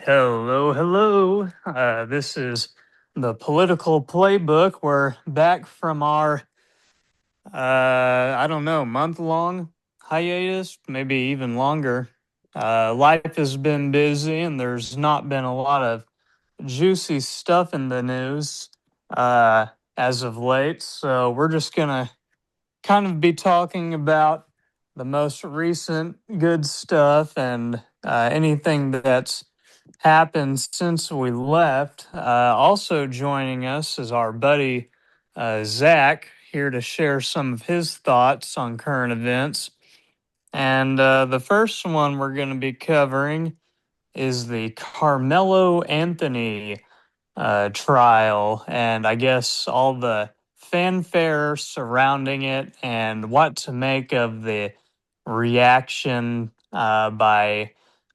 Hello, hello. This is the political playbook. We're back from our, I don't know, month long hiatus, maybe even longer. Life has been busy and there's not been a lot of juicy stuff in the news as of late. So we're just going to kind of be talking about the most recent good stuff and anything that's happened since we left. Also joining us is our buddy Zach, here to share some of his thoughts on current events. And the first one we're going to be covering is the Karmelo Anthony trial, and I guess all the fanfare surrounding it and what to make of the reaction by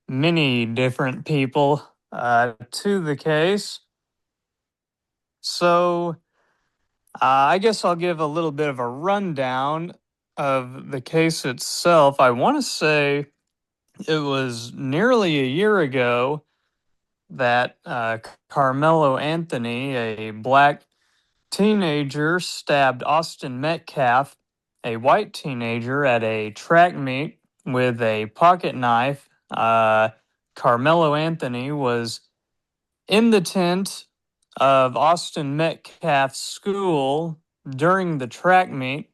many different people to the case. So, I guess I'll give a little bit of a rundown of the case itself. I want to say it was nearly a year ago that Carmelo Anthony, a black teenager, stabbed Austin Metcalf, a white teenager, at a track meet with a pocket knife. Carmelo Anthony was in the tent of Austin Metcalf's school during the track meet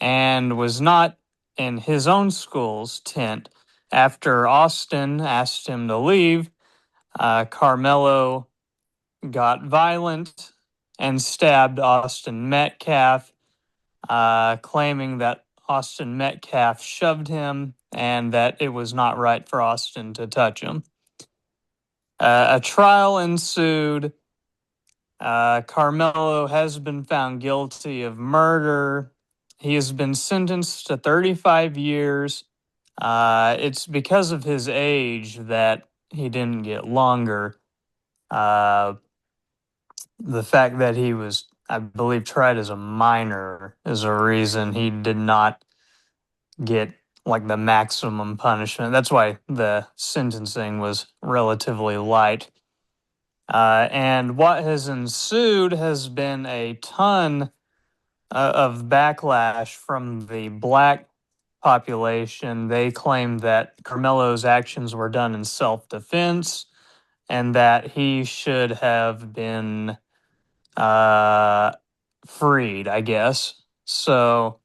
and was not in his own school's tent. After Austin asked him to leave, Carmelo got violent and stabbed Austin Metcalf, claiming that Austin Metcalf shoved him and that it was not right for Austin to touch him. A trial ensued. Carmelo has been found guilty of murder. He has been sentenced to 35 years. It's because of his age that he didn't get longer. The fact that he was, I believe, tried as a minor is a reason he did not get like the maximum punishment. That's why the sentencing was relatively light. And what has ensued has been a ton of backlash from the black population. They claim that Carmelo's actions were done in self-defense and that he should have been uh, freed, I guess. So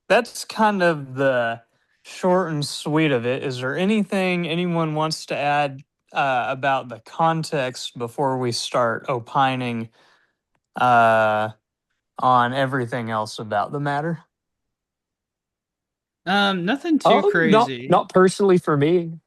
that's kind of the short and sweet of it. Is there anything anyone wants to add about the context before we start opining uh, on everything else about the matter? Nothing too Not crazy. not personally for me.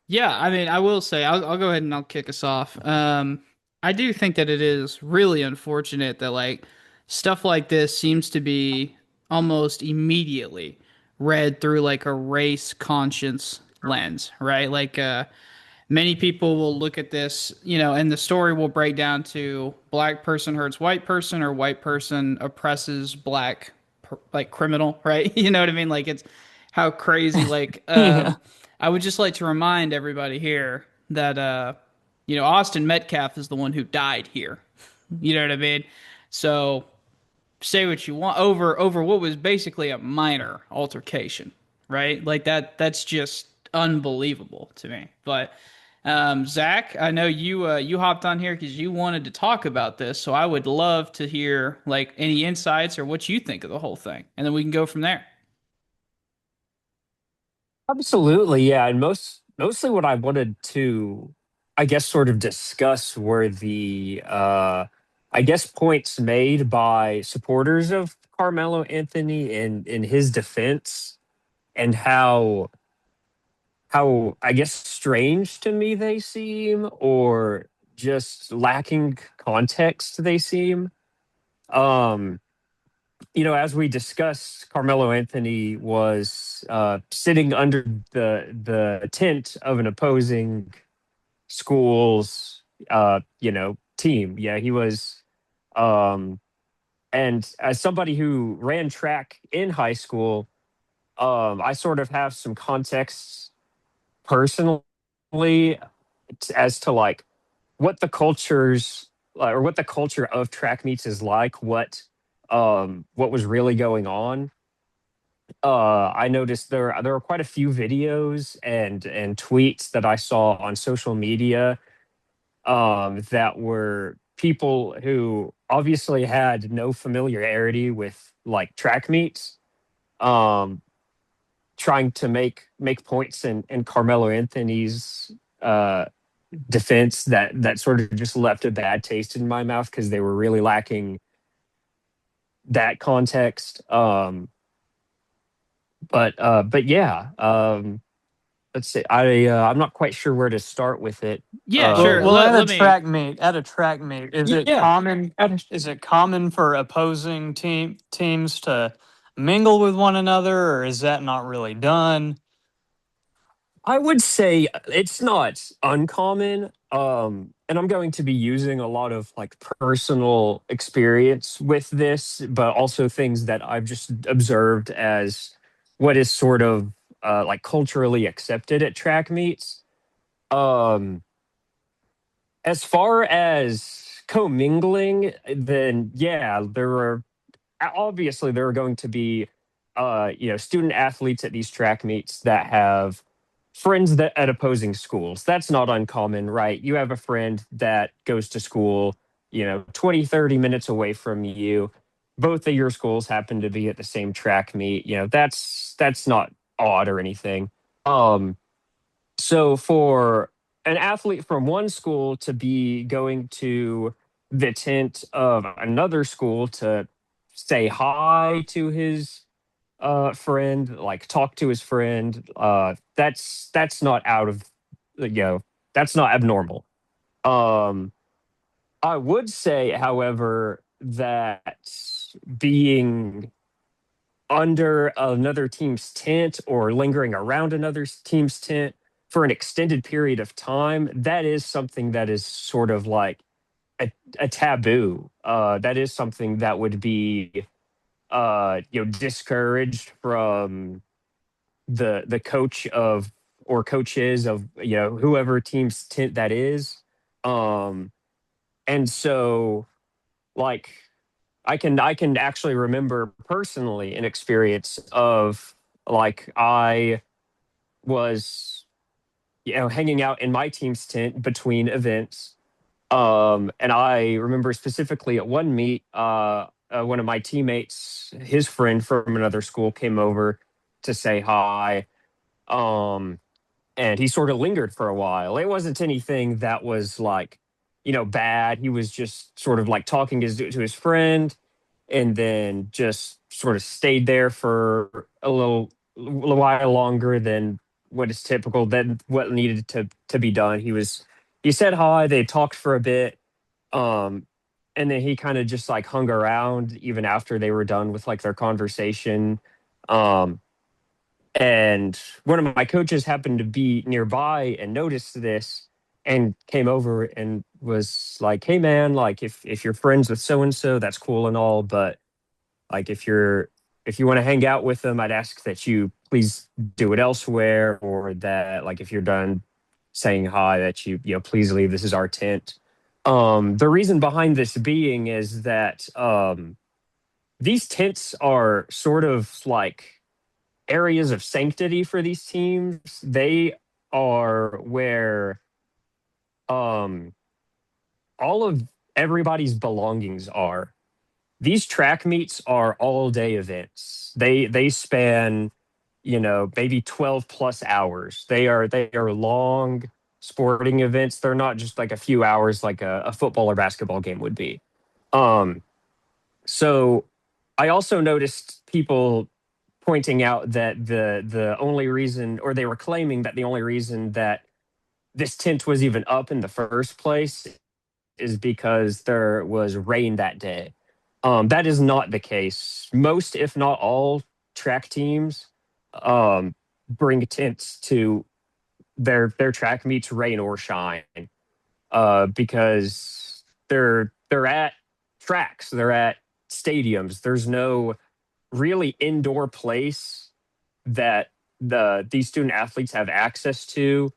Yeah, I mean, I will say, I'll go ahead and I'll kick us off. I do think that it is really unfortunate that like stuff like this seems to be almost immediately read through like a race conscience lens, right? Many people will look at this, and the story will break down to black person hurts white person or white person oppresses black like criminal, right? You know what I mean? Like it's how crazy Yeah. I would just like to remind everybody here that Austin Metcalf is the one who died here. You know what I mean? So say what you want over what was basically a minor altercation, right? Like that's just unbelievable to me. But Zach, I know you hopped on here because you wanted to talk about this, so I would love to hear like any insights or what you think of the whole thing, and then we can go from there. Absolutely, yeah. And mostly what I wanted to, I guess, sort of discuss were the I guess points made by supporters of Carmelo Anthony in his defense, and how I guess strange to me they seem, or just lacking context they seem. Um as we discussed, Carmelo Anthony was sitting under the tent of an opposing school's team. Yeah, he was. Um, and as somebody who ran track in high school, I sort of have some context personally as to like what the what the culture of track meets is like, what was really going on. I noticed there were quite a few videos and tweets that I saw on social media, that were people who obviously had no familiarity with like track meets, um, trying to make points in Carmelo Anthony's uh, defense that sort of just left a bad taste in my mouth because they were really lacking that context. But yeah, let's see. I'm not quite sure where to start with it. Yeah, Well, sure. Uh, well, Let me. at a track meet, yeah, is it common for opposing teams to mingle with one another, or is that not really done? I would say it's not uncommon. And I'm going to be using a lot of like personal experience with this, but also things that I've just observed as what is sort of like culturally accepted at track meets. Um, as far as commingling, then yeah, there are going to be student athletes at these track meets that have friends that at opposing schools. That's not uncommon, right? You have a friend that goes to school 20-30 minutes away from you. Both of your schools happen to be at the same track meet. That's not odd or anything. So for an athlete from one school to be going to the tent of another school to say hi to his friend, like talk to his friend, that's not out of that's not abnormal. Um, I would say, however, that being under another team's tent or lingering around another team's tent for an extended period of time, that is something that is sort of like a taboo. That is something that would be discouraged from the coach of or coaches of whoever team's tent that is. Um, and so like I can actually remember personally an experience of like I was hanging out in my team's tent between events. And I remember specifically at one meet, one of my teammates, his friend from another school came over to say hi. Um, and he sort of lingered for a while. It wasn't anything that was like, bad. He was just sort of like talking to his friend, and then just sort of stayed there for a while longer than what is typical, than what needed to be done. He said hi. They talked for a bit, um, and then he kind of just like hung around even after they were done with like their conversation. Um, and one of my coaches happened to be nearby and noticed this and came over and was like, "Hey man, like if you're friends with so and so, that's cool and all, but like if you want to hang out with them, I'd ask that you please do it elsewhere, or that like if you're done saying hi, that you please leave. This is our tent." The reason behind this being is that these tents are sort of like areas of sanctity for these teams. They are where um, all of everybody's belongings are. These track meets are all day events. They span, maybe 12 plus hours. They are long sporting events. They're not just like a few hours like a football or basketball game would be. Um, so I also noticed people pointing out that the only reason, or they were claiming that the only reason that this tent was even up in the first place is because there was rain that day. That is not the case. Most, if not all, track teams bring tents to their track meets, rain or shine, because they're at tracks, they're at stadiums. There's no really indoor place that these student athletes have access to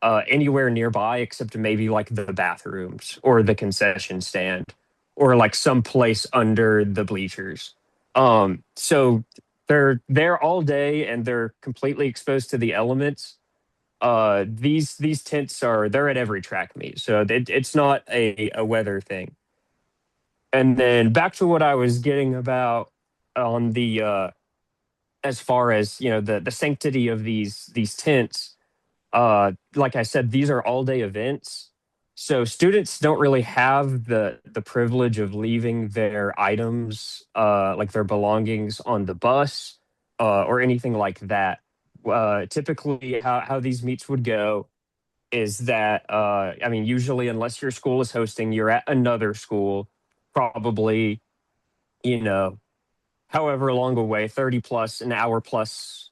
anywhere nearby except maybe like the bathrooms or the concession stand or like someplace under the bleachers. So they're there all day and they're completely exposed to the elements. These tents they're at every track meet, so it's not a weather thing. And then back to what I was getting about on the as far as the sanctity of these tents. Like I said, these are all day events, so students don't really have the privilege of leaving their items, like their belongings, on the bus or anything like that. Typically, how these meets would go is that I mean, usually, unless your school is hosting, you're at another school, probably, you know, however long away, 30 plus an hour plus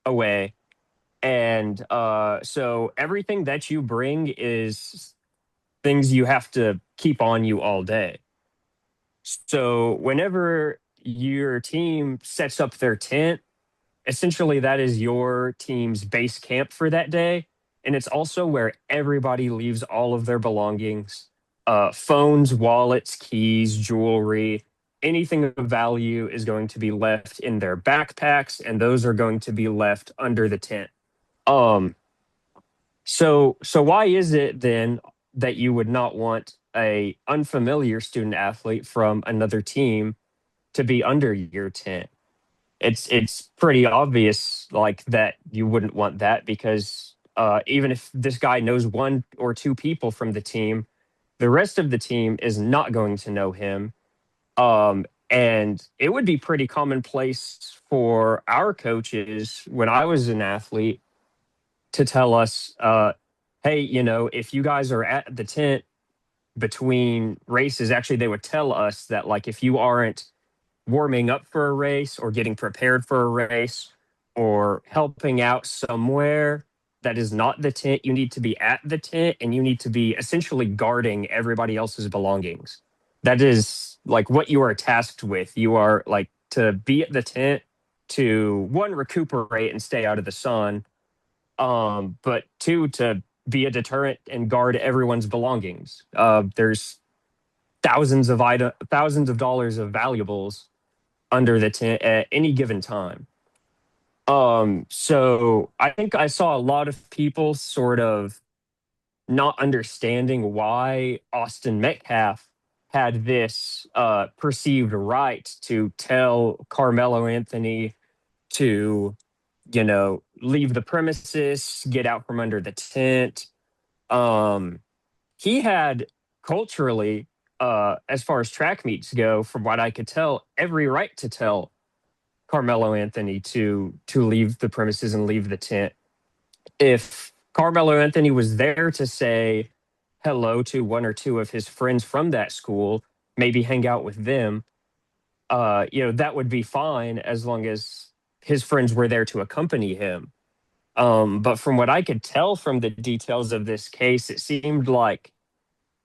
away. And so everything that you bring is things you have to keep on you all day. So whenever your team sets up their tent, essentially that is your team's base camp for that day. And it's also where everybody leaves all of their belongings, phones, wallets, keys, jewelry, anything of value is going to be left in their backpacks, and those are going to be left under the tent. Um, so why is it then that you would not want a unfamiliar student athlete from another team to be under your tent? It's pretty obvious, like, that you wouldn't want that, because even if this guy knows one or two people from the team, the rest of the team is not going to know him. And it would be pretty commonplace for our coaches when I was an athlete to tell us, hey, if you guys are at the tent between races, actually, they would tell us that, like, if you aren't warming up for a race or getting prepared for a race or helping out somewhere that is not the tent, you need to be at the tent and you need to be essentially guarding everybody else's belongings. That is like what you are tasked with. You are like to be at the tent to, one, recuperate and stay out of the sun, but two, to be a deterrent and guard everyone's belongings. There's thousands of dollars of valuables under the tent at any given time. So I think I saw a lot of people sort of not understanding why Austin Metcalf had this perceived right to tell Carmelo Anthony to, leave the premises, get out from under the tent. He had culturally, as far as track meets go, from what I could tell, every right to tell Carmelo Anthony to leave the premises and leave the tent. If Carmelo Anthony was there to say hello to one or two of his friends from that school, maybe hang out with them, that would be fine as long as his friends were there to accompany him. But from what I could tell from the details of this case, it seemed like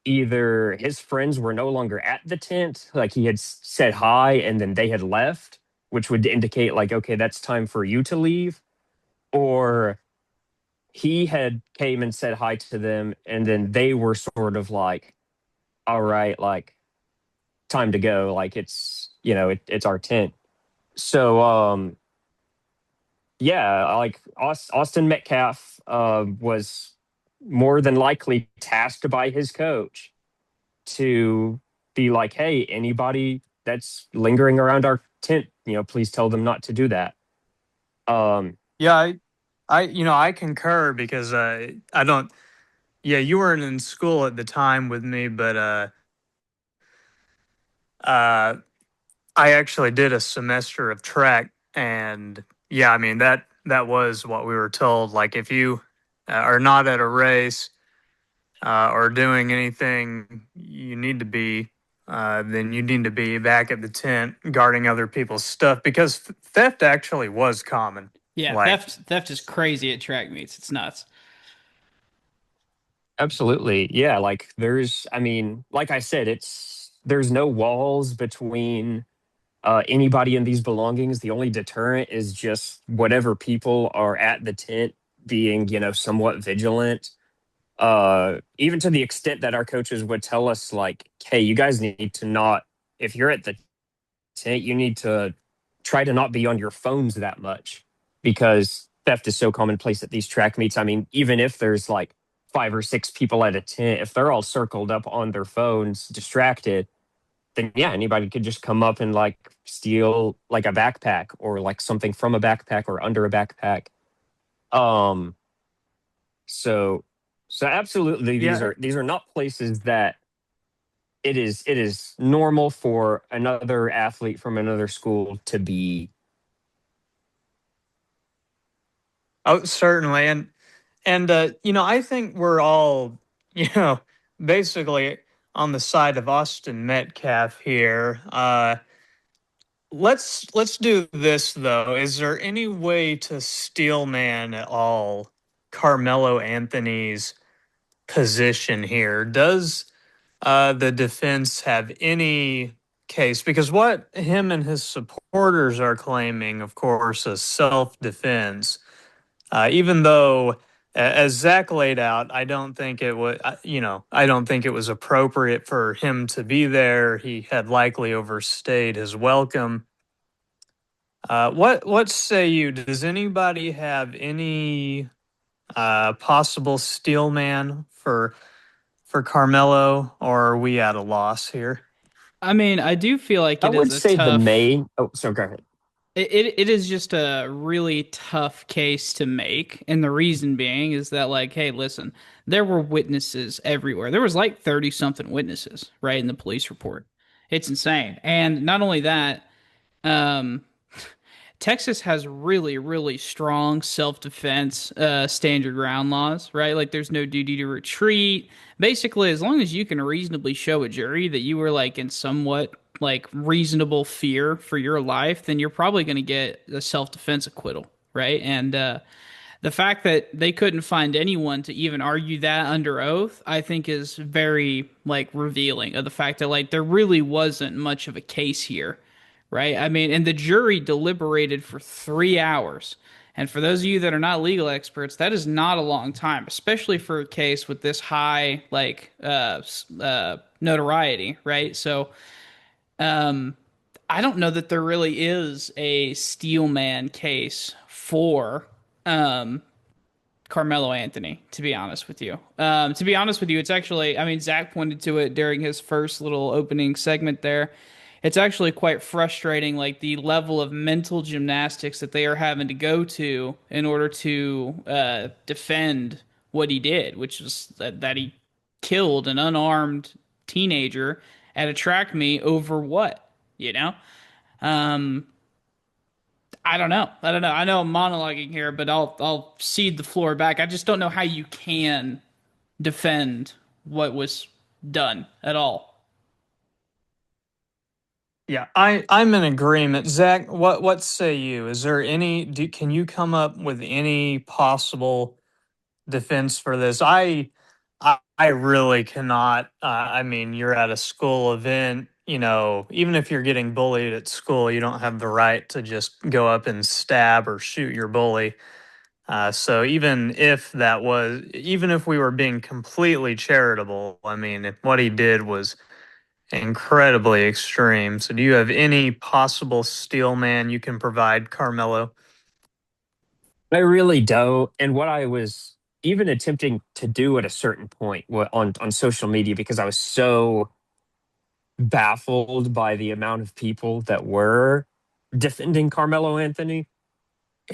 either his friends were no longer at the tent, like he had said hi and then they had left, which would indicate, like, okay, that's time for you to leave, or he had came and said hi to them and then they were sort of like, all right, like, time to go, like, it's our tent. So yeah, like, Austin Metcalf was more than likely tasked by his coach to be like, hey, anybody that's lingering around our tent, please tell them not to do that. Yeah, I concur because I don't. Yeah, you weren't in school at the time with me, but uh, I actually did a semester of track, and yeah, I mean that was what we were told. Like, if you are not at a race or doing anything you need to be, then you need to be back at the tent guarding other people's stuff, because theft actually was common. Yeah, Like, theft is crazy at track meets. It's nuts. Absolutely. Yeah, like, I mean, like I said, there's no walls between anybody and these belongings. The only deterrent is just whatever people are at the tent being, somewhat vigilant. Even to the extent that our coaches would tell us, like, hey, you guys need to not, if you're at the tent, you need to try to not be on your phones that much because theft is so commonplace at these track meets. I mean, even if there's like 5 or 6 people at a tent, if they're all circled up on their phones, distracted, then yeah, anybody could just come up and like steal like a backpack or like something from a backpack or under a backpack. Um, so so absolutely Yeah. these are not places that it is normal for another athlete from another school to be. Oh, certainly. And I think we're all, you know, basically on the side of Austin Metcalf here. Let's do this though. Is there any way to steel man at all Carmelo Anthony's position here? Does the defense have any case? Because what him and his supporters are claiming, of course, is self-defense. Even though, as Zach laid out, I don't think it was, I don't think it was appropriate for him to be there. He had likely overstayed his welcome. What say you? Does anybody have any possible steel man for Carmelo, or are we at a loss here? I mean, I do feel like I it is would a say the tough. main. Oh, so go ahead. It is just a really tough case to make, and the reason being is that, like, hey, listen, there were witnesses everywhere. There was like 30 something witnesses, right, in the police report. It's insane. And not only that, um Texas has really, really strong self-defense stand your ground laws, right? Like there's no duty to retreat. Basically, as long as you can reasonably show a jury that you were like in somewhat like reasonable fear for your life, then you're probably going to get a self-defense acquittal, right? And the fact that they couldn't find anyone to even argue that under oath, I think is very like revealing of the fact that like there really wasn't much of a case here, right? I mean, and the jury deliberated for 3 hours. And for those of you that are not legal experts, that is not a long time, especially for a case with this high like notoriety, right? So, um, I don't know that there really is a steelman case for um Carmelo Anthony, to be honest with you. To be honest with you, it's actually, I mean, Zach pointed to it during his first little opening segment there. It's actually quite frustrating, like the level of mental gymnastics that they are having to go to in order to defend what he did, which is that he killed an unarmed teenager at a track meet over what, you know? Um, I don't know. I don't know. I know I'm monologuing here, but I'll cede the floor back. I just don't know how you can defend what was done at all. Yeah, I'm in agreement. Zach, what say you? Is there can you come up with any possible defense for this? I really cannot. I mean, you're at a school event, even if you're getting bullied at school, you don't have the right to just go up and stab or shoot your bully. So even if we were being completely charitable, I mean, if what he did was incredibly extreme. So do you have any possible steel man you can provide, Carmelo? I really don't. And what I was even attempting to do at a certain point on social media, because I was so baffled by the amount of people that were defending Carmelo Anthony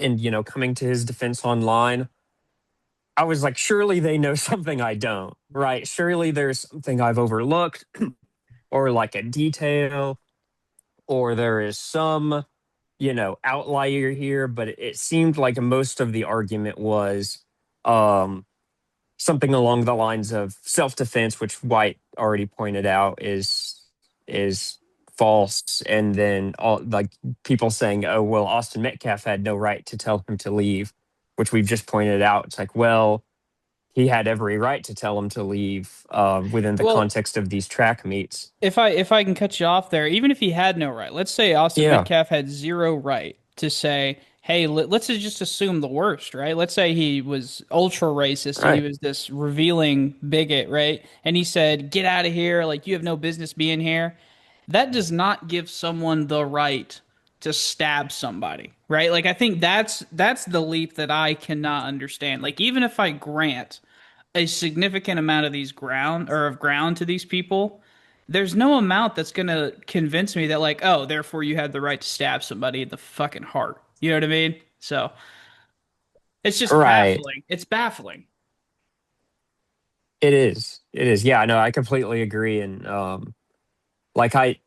and, coming to his defense online. I was like, surely they know something I don't, right? Surely there's something I've overlooked or like a detail, or there is some, outlier here. But it seemed like most of the argument was um, something along the lines of self-defense, which White already pointed out is false. And then all like people saying, oh, well, Austin Metcalf had no right to tell him to leave, which we've just pointed out. It's like, well, he had every right to tell him to leave within the Well, context of these track meets. if I can cut you off there, even if he had no right, let's say Austin Yeah. Metcalf had zero right to say, hey, let's just assume the worst, right? Let's say he was ultra racist and he Right. was this revealing bigot, right? And he said, "Get out of here! Like you have no business being here." That does not give someone the right to stab somebody, right? Like I think that's the leap that I cannot understand. Like even if I grant a significant amount of these ground or of ground to these people, there's no amount that's gonna convince me that like, oh, therefore you had the right to stab somebody in the fucking heart. You know what I mean? So it's just Right. baffling. It's baffling. It is. It is. Yeah, no, I completely agree. And like I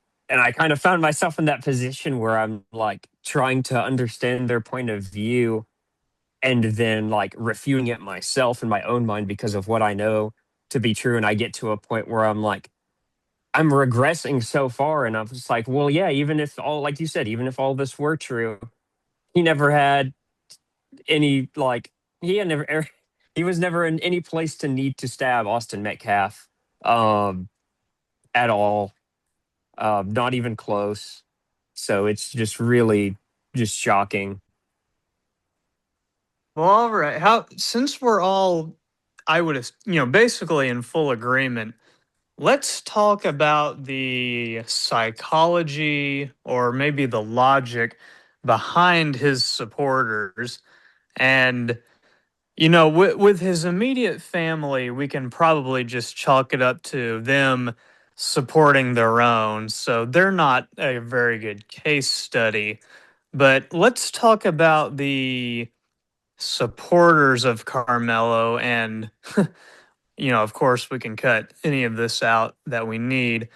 kind of found myself in that position where I'm like trying to understand their point of view and then like refuting it myself in my own mind because of what I know to be true. And I get to a point where I'm like, I'm regressing so far. And I'm just like, well, yeah, even if all, like you said, even if all this were true, he never had any, like, he had never, he was never in any place to need to stab Austin Metcalf um, at all, not even close. So it's just really just shocking. Well, all right. How since we're all, I would, basically in full agreement. Let's talk about the psychology or maybe the logic behind his supporters. And, with his immediate family, we can probably just chalk it up to them supporting their own. So they're not a very good case study. But let's talk about the supporters of Carmelo and of course, we can cut any of this out that we need,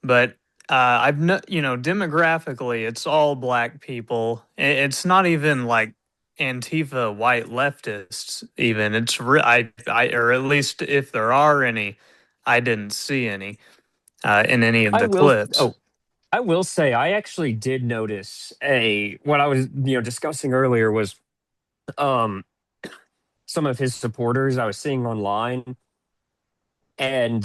but I've no, demographically, it's all black people. It's not even like Antifa white leftists. Even or at least if there are any, I didn't see any in any of I the will, clips. oh, I will say, I actually did notice what I was, discussing earlier was um, some of his supporters I was seeing online and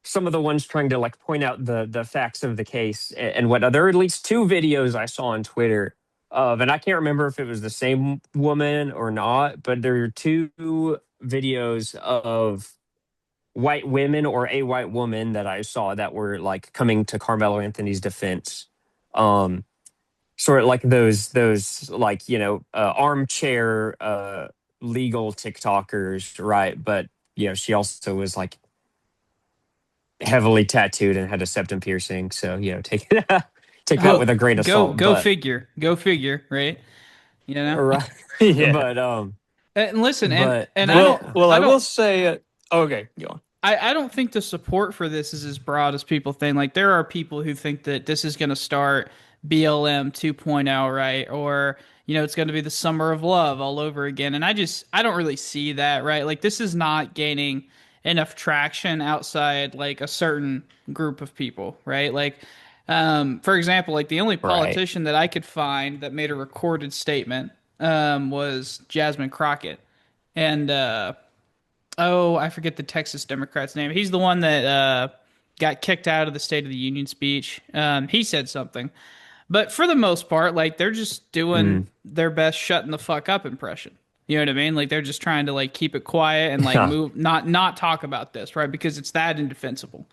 some of the ones trying to like point out the facts of the case and whatnot. There are at least two videos I saw on Twitter of, and I can't remember if it was the same woman or not, but there are two videos of white women or a white woman that I saw that were like coming to Carmelo Anthony's defense. Um, Sort of like those like armchair legal TikTokers, right? But she also was like heavily tattooed and had a septum piercing. So, take that Oh, with a grain of salt. go But figure. Go figure, right? You know? right, Yeah. but And listen, but and I that don't Well, I I will don't say, okay, go on. I don't think the support for this is as broad as people think. Like there are people who think that this is going to start BLM 2.0, right? Or it's going to be the summer of love all over again. And I don't really see that, right? Like this is not gaining enough traction outside like a certain group of people, right? Like for example, like the only right. politician that I could find that made a recorded statement was Jasmine Crockett. And oh, I forget the Texas Democrat's name. He's the one that got kicked out of the State of the Union speech. He said something, but for the most part, like they're just doing Mm. their best shutting the fuck up impression. You know what I mean? Like they're just trying to like keep it quiet and like move, not talk about this, right? Because it's that indefensible.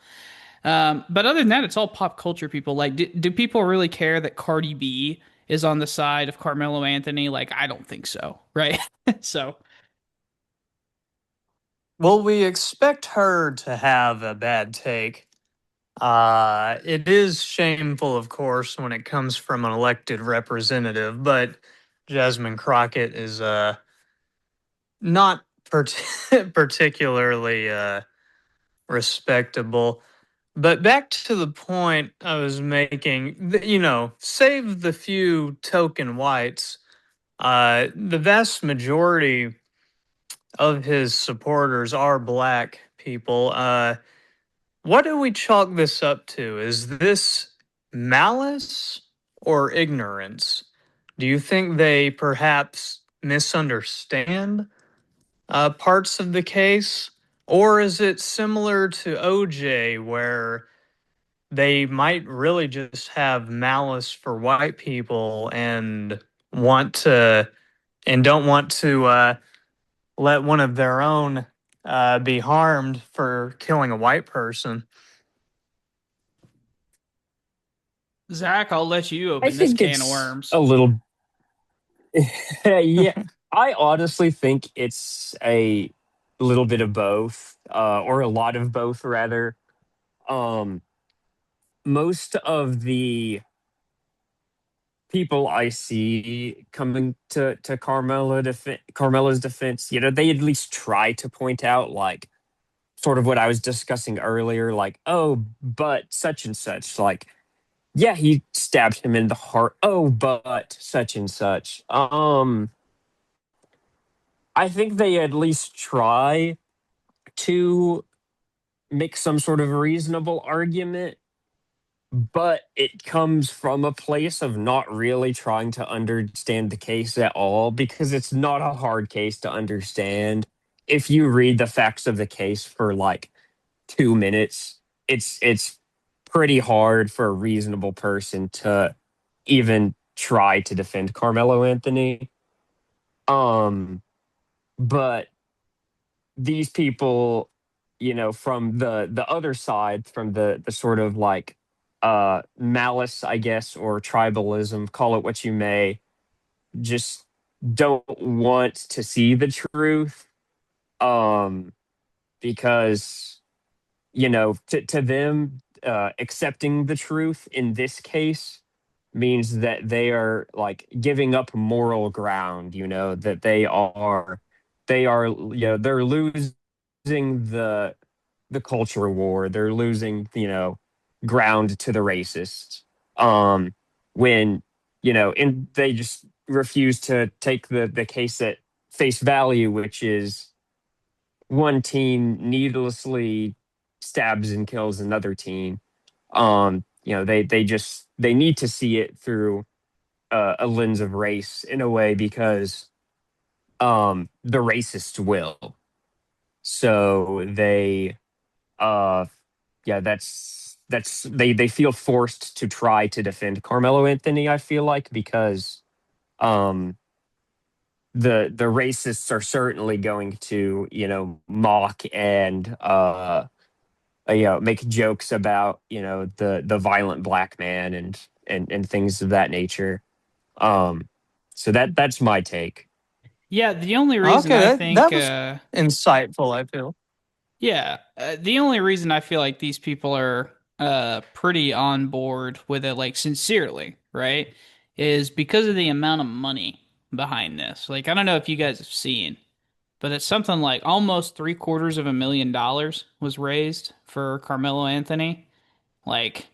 But other than that, it's all pop culture people. Like, do people really care that Cardi B is on the side of Carmelo Anthony? Like, I don't think so, right? So Well, we expect her to have a bad take. It is shameful, of course, when it comes from an elected representative, but Jasmine Crockett is not particularly respectable. But back to the point I was making, save the few token whites, the vast majority of his supporters are black people. What do we chalk this up to? Is this malice or ignorance? Do you think they perhaps misunderstand parts of the case? Or is it similar to OJ, where they might really just have malice for white people and want to and don't want to let one of their own be harmed for killing a white person. Zach, I'll let you I open this think can of it's worms. a little. Yeah, I honestly think it's a little bit of both, or a lot of both, rather. Um, Most of the people I see coming to Carmelo's defense, they at least try to point out, like, sort of what I was discussing earlier, like, oh, but such and such, like, yeah, he stabbed him in the heart. Oh, but such and such. I think they at least try to make some sort of reasonable argument, but it comes from a place of not really trying to understand the case at all, because it's not a hard case to understand. If you read the facts of the case for like 2 minutes, it's pretty hard for a reasonable person to even try to defend Carmelo Anthony. Um, but these people, from the other side, from the sort of like malice, I guess, or tribalism, call it what you may, just don't want to see the truth. Um, because to them, accepting the truth in this case means that they are like giving up moral ground, that they're losing the culture war. They're losing, ground to the racists. When, and they just refuse to take the case at face value, which is one team needlessly stabs and kills another team. They need to see it through a lens of race in a way, because the racists will. So they yeah, that's they feel forced to try to defend Carmelo Anthony, I feel like, because um the racists are certainly going to, mock and make jokes about, the violent black man, and things of that nature. Um so that's my take. Yeah, the only reason Okay, I that think, was insightful, I feel. yeah, the only reason I feel like these people are pretty on board with it, like sincerely, right, is because of the amount of money behind this. Like, I don't know if you guys have seen, but it's something like almost $750,000 was raised for Carmelo Anthony. Like,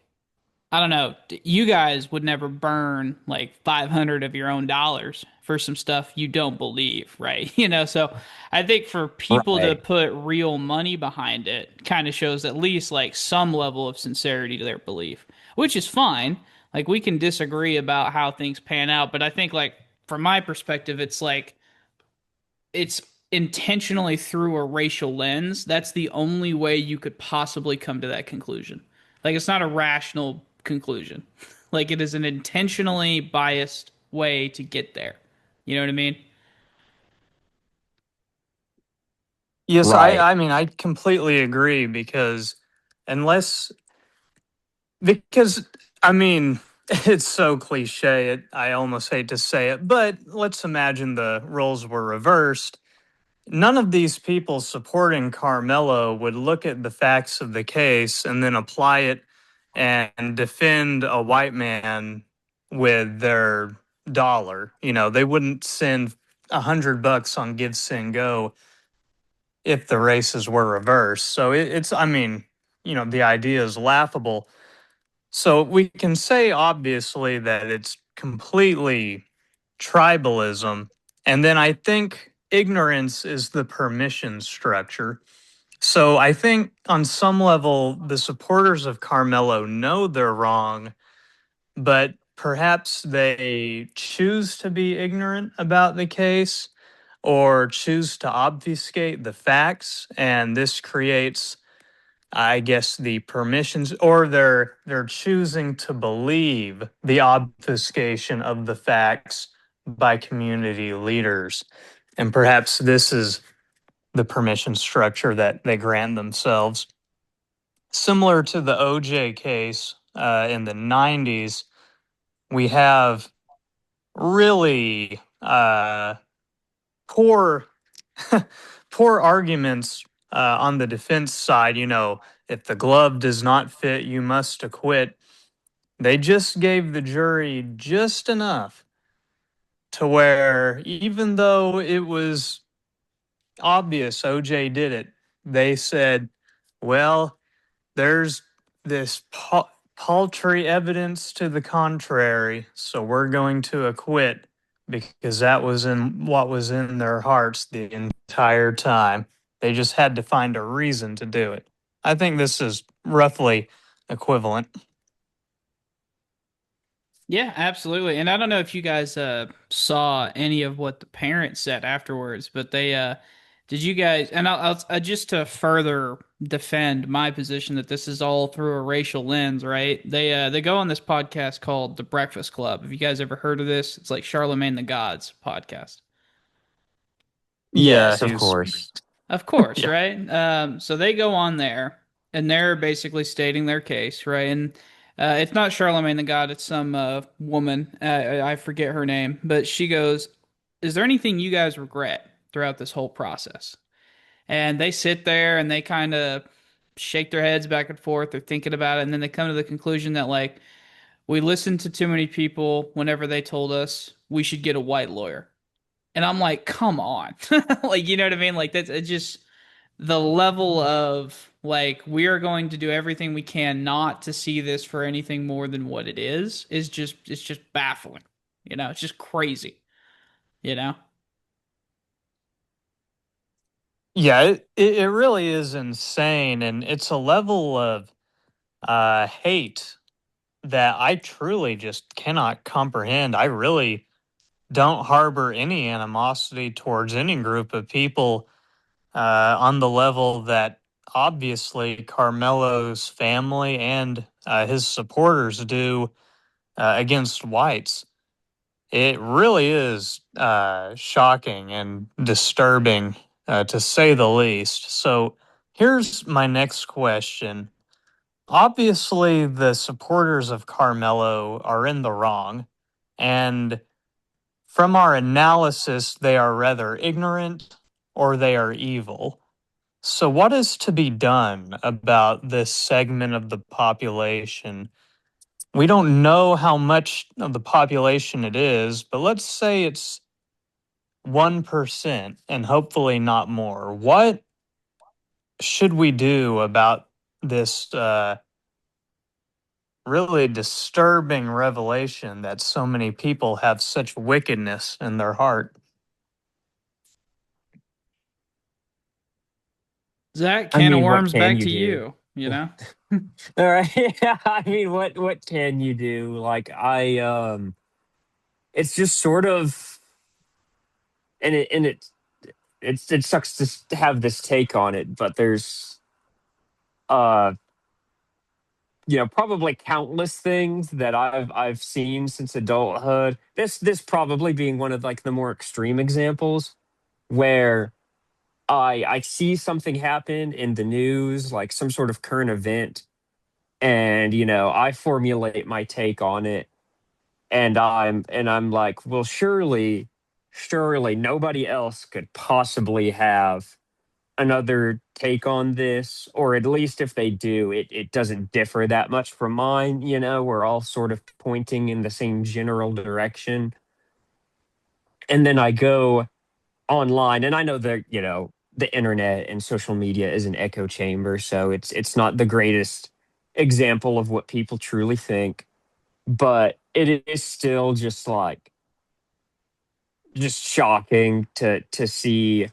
I don't know. You guys would never burn like 500 of your own dollars for some stuff you don't believe, right? So I think for people to Right. put real money behind it kind of shows at least like some level of sincerity to their belief, which is fine. Like, we can disagree about how things pan out, but I think, like, from my perspective, it's like it's intentionally through a racial lens. That's the only way you could possibly come to that conclusion. Like, it's not a rational conclusion. Like, it is an intentionally biased way to get there. You know what I mean? Yes, Right. I mean I completely agree unless because I mean it's so cliche I almost hate to say it, but let's imagine the roles were reversed. None of these people supporting Carmelo would look at the facts of the case and then apply it and defend a white man with their dollar. They wouldn't send $100 on Give Send Go if the races were reversed. So it's, I mean, the idea is laughable. So we can say obviously that it's completely tribalism. And then I think ignorance is the permission structure. So I think on some level, the supporters of Carmelo know they're wrong, but perhaps they choose to be ignorant about the case or choose to obfuscate the facts. And this creates I guess the permissions, or they're choosing to believe the obfuscation of the facts by community leaders. And perhaps this is the permission structure that they grant themselves. Similar to the OJ case in the 90s, we have really poor poor arguments on the defense side. If the glove does not fit, you must acquit. They just gave the jury just enough to where, even though it was obvious OJ did it, they said, well, there's this paltry evidence to the contrary, so we're going to acquit because that was in what was in their hearts the entire time. They just had to find a reason to do it. I think this is roughly equivalent. Yeah, absolutely. And I don't know if you guys saw any of what the parents said afterwards, but they did you guys? And I'll just to further defend my position that this is all through a racial lens, right? They go on this podcast called The Breakfast Club. Have you guys ever heard of this? It's like Charlemagne the God's podcast. Yeah, Yes, of he's course. Of course, yeah. right? So they go on there and they're basically stating their case, right? And it's not Charlemagne the God, it's some woman. I forget her name, but she goes, is there anything you guys regret throughout this whole process? And they sit there and they kind of shake their heads back and forth. They're thinking about it. And then they come to the conclusion that, like, we listened to too many people whenever they told us we should get a white lawyer. And I'm like, come on. Like, you know what I mean? Like, that's it just the level of like we are going to do everything we can not to see this for anything more than what it is just it's just baffling. It's just crazy, you know? Yeah, it really is insane. And it's a level of hate that I truly just cannot comprehend. I really don't harbor any animosity towards any group of people on the level that obviously Carmelo's family and his supporters do against whites. It really is shocking and disturbing, to say the least. So here's my next question. Obviously, the supporters of Carmelo are in the wrong, and from our analysis, they are rather ignorant or they are evil. So, what is to be done about this segment of the population? We don't know how much of the population it is, but let's say it's 1% and hopefully not more. What should we do about this really disturbing revelation that so many people have such wickedness in their heart? Zach, I can of mean, what worms can back you to do? you, you know? All right. Yeah, I mean, what can you do? Like it's just sort of, and it sucks to have this take on it, but there's uh probably countless things that I've seen since adulthood. This probably being one of like the more extreme examples where I see something happen in the news, like some sort of current event, and I formulate my take on it, and I'm like, well, surely nobody else could possibly have another take on this, or at least if they do, it doesn't differ that much from mine. We're all sort of pointing in the same general direction. And then I go online, and I know that the internet and social media is an echo chamber, so it's not the greatest example of what people truly think, but it is still just shocking to see,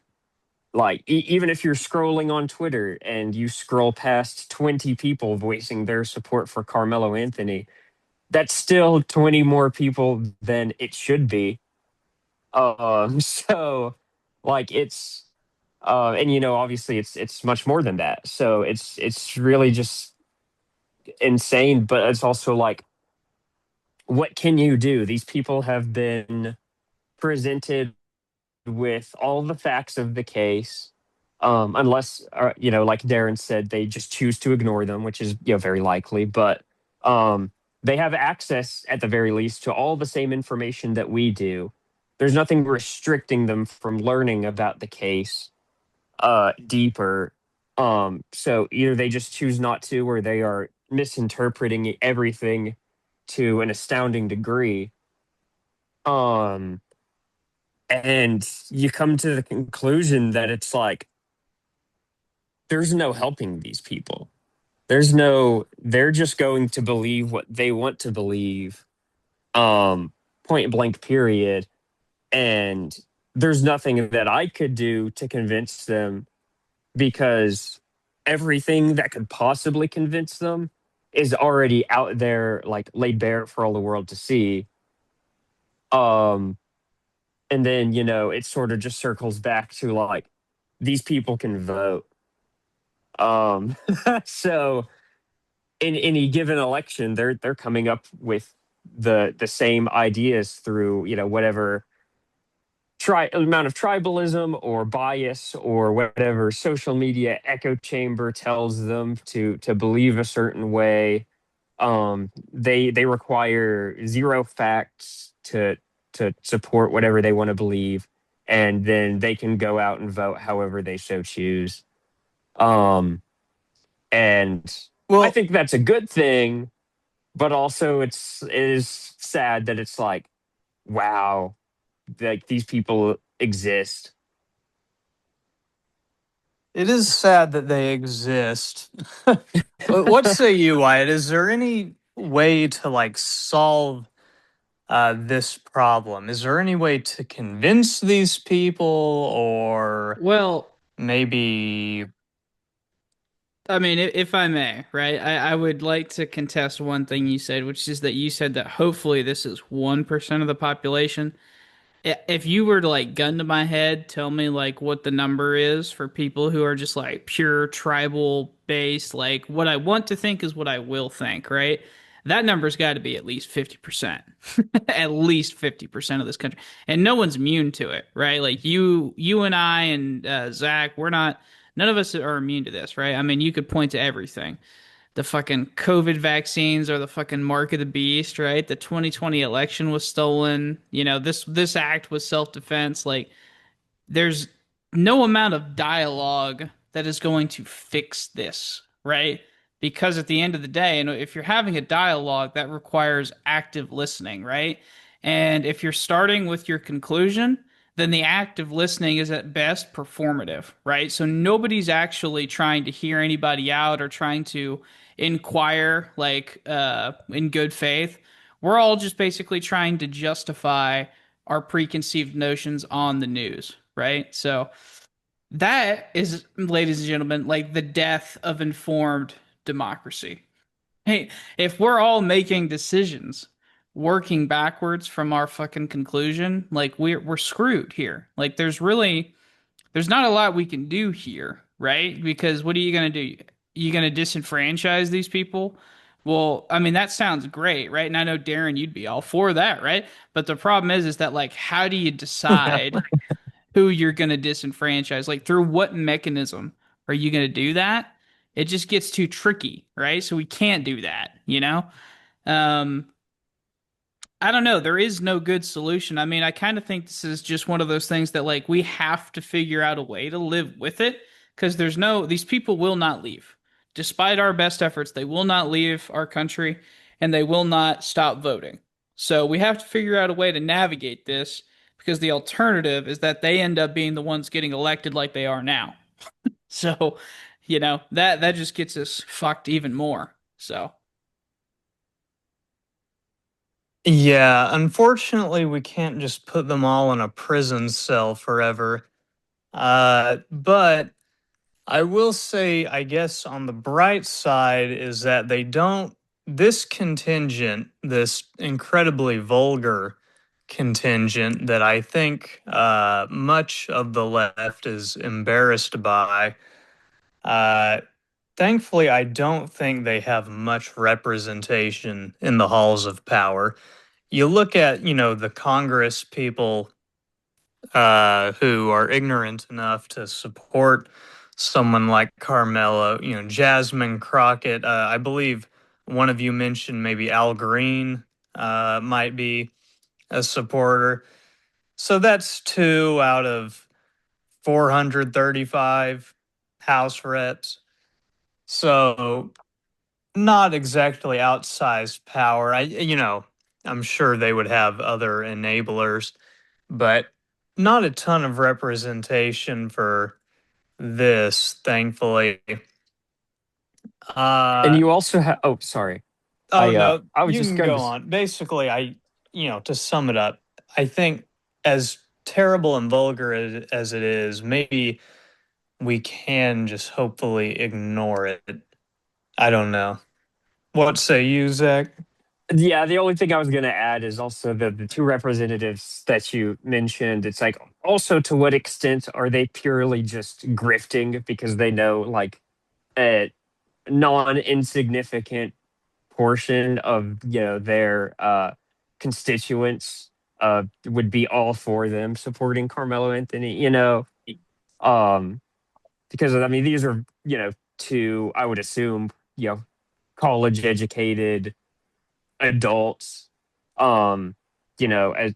like, even if you're scrolling on Twitter and you scroll past 20 people voicing their support for Carmelo Anthony, that's still 20 more people than it should be. So, like, And obviously it's much more than that. So it's really just insane. But it's also like, what can you do? These people have been presented with all the facts of the case, unless like Darren said, they just choose to ignore them, which is very likely. But um, they have access, at the very least, to all the same information that we do. There's nothing restricting them from learning about the case deeper. So either they just choose not to, or they are misinterpreting everything to an astounding degree. Um, and you come to the conclusion that it's like there's no helping these people. They're just going to believe what they want to believe, point blank, period. And there's nothing that I could do to convince them, because everything that could possibly convince them is already out there, like laid bare for all the world to see. Um, and then it sort of just circles back to like, these people can vote. um so in any given election, they're coming up with the same ideas through whatever amount of tribalism or bias or whatever social media echo chamber tells them to believe a certain way. They require zero facts to support whatever they want to believe, and then they can go out and vote however they so choose. Um and I Well, think that's a good thing, but also it is sad that it's like, wow, like these people exist. it is sad that they exist. What say you, Wyatt? Is there any way to like solve this problem? Is there any way to convince these people, or Well, maybe? I mean, if I may, right? I would like to contest one thing you said, which is that you said that hopefully this is 1% of the population. If you were to like gun to my head, tell me like what the number is for people who are just like pure tribal based, like what I want to think is what I will think, right? That number's got to be at least 50%. At least 50% of this country. And no one's immune to it, right? Like you and I and Zach, we're not, none of us are immune to this, right? I mean, you could point to everything. The fucking COVID vaccines are the fucking mark of the beast, right? The 2020 election was stolen. This act was self-defense. Like there's no amount of dialogue that is going to fix this, right? Because at the end of the day, and if you're having a dialogue, that requires active listening, right? And if you're starting with your conclusion, then the act of listening is at best performative, right? So nobody's actually trying to hear anybody out or trying to inquire like in good faith. We're all just basically trying to justify our preconceived notions on the news, right? So that is, ladies and gentlemen, like the death of informed democracy. Hey, if we're all making decisions working backwards from our fucking conclusion, like we're screwed here. Like there's not a lot we can do here, right? Because what are you gonna do? You gonna disenfranchise these people? Well, I mean that sounds great, right? And I know Darren, you'd be all for that, right? But the problem is that like, how do you decide who you're gonna disenfranchise? Like through what mechanism are you gonna do that? It just gets too tricky, right? So we can't do that. Um, I don't know. There is no good solution. I mean, I kind of think this is just one of those things that like we have to figure out a way to live with it because these people will not leave. Despite our best efforts, they will not leave our country and they will not stop voting. So we have to figure out a way to navigate this because the alternative is that they end up being the ones getting elected like they are now. So, that just gets us fucked even more. So, Yeah, unfortunately, we can't just put them all in a prison cell forever. But I will say, I guess on the bright side is that this contingent, this incredibly vulgar contingent that I think much of the left is embarrassed by. Uh, Thankfully, I don't think they have much representation in the halls of power. You look at, the Congress people who are ignorant enough to support someone like Carmelo, Jasmine Crockett. I believe one of you mentioned maybe Al Green might be a supporter. So that's two out of 435 House reps. So not exactly outsized power. I'm sure they would have other enablers, but not a ton of representation for this, thankfully. And Uh, you also have, oh, sorry. oh no, I was you just can going to, go on. Basically, to sum it up, I think as terrible and vulgar as it is, maybe we can just hopefully ignore it. I don't know. What say you, Zach? yeah, the only thing I was going to add is also the two representatives that you mentioned. It's like, also to what extent are they purely just grifting because they know like a non-insignificant portion of, their constituents would be all for them supporting Carmelo Anthony, um, because I mean, these are, two, I would assume, college educated adults, um, as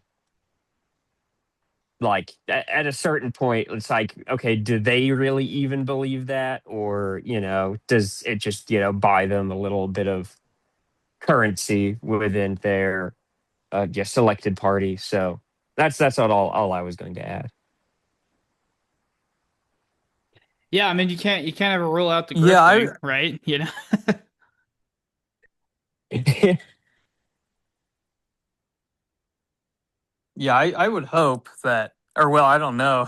like at a certain point, it's like, okay, do they really even believe that? Or, does it just, buy them a little bit of currency within their selected party? So that's all I was going to add. Yeah, I mean you can't ever rule out the Yeah, I grifting, right? You know. yeah, I would hope that, or well, I don't know.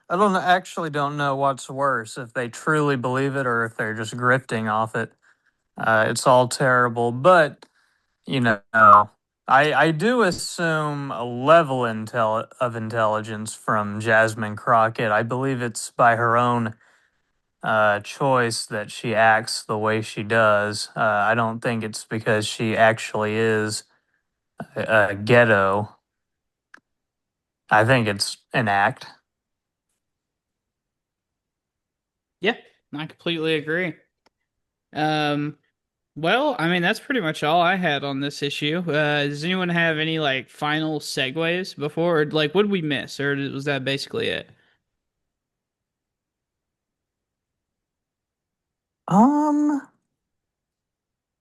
I don't know what's worse, if they truly believe it or if they're just grifting off it. It's all terrible, but you know, I do assume a level of intelligence from Jasmine Crockett. I believe it's by her own choice that she acts the way she does. I don't think it's because she actually is a ghetto. I think it's an act. Yeah, I completely agree. Um, well, I mean that's pretty much all I had on this issue. Does anyone have any like final segues before, or, like what did we miss, or was that basically it? Um,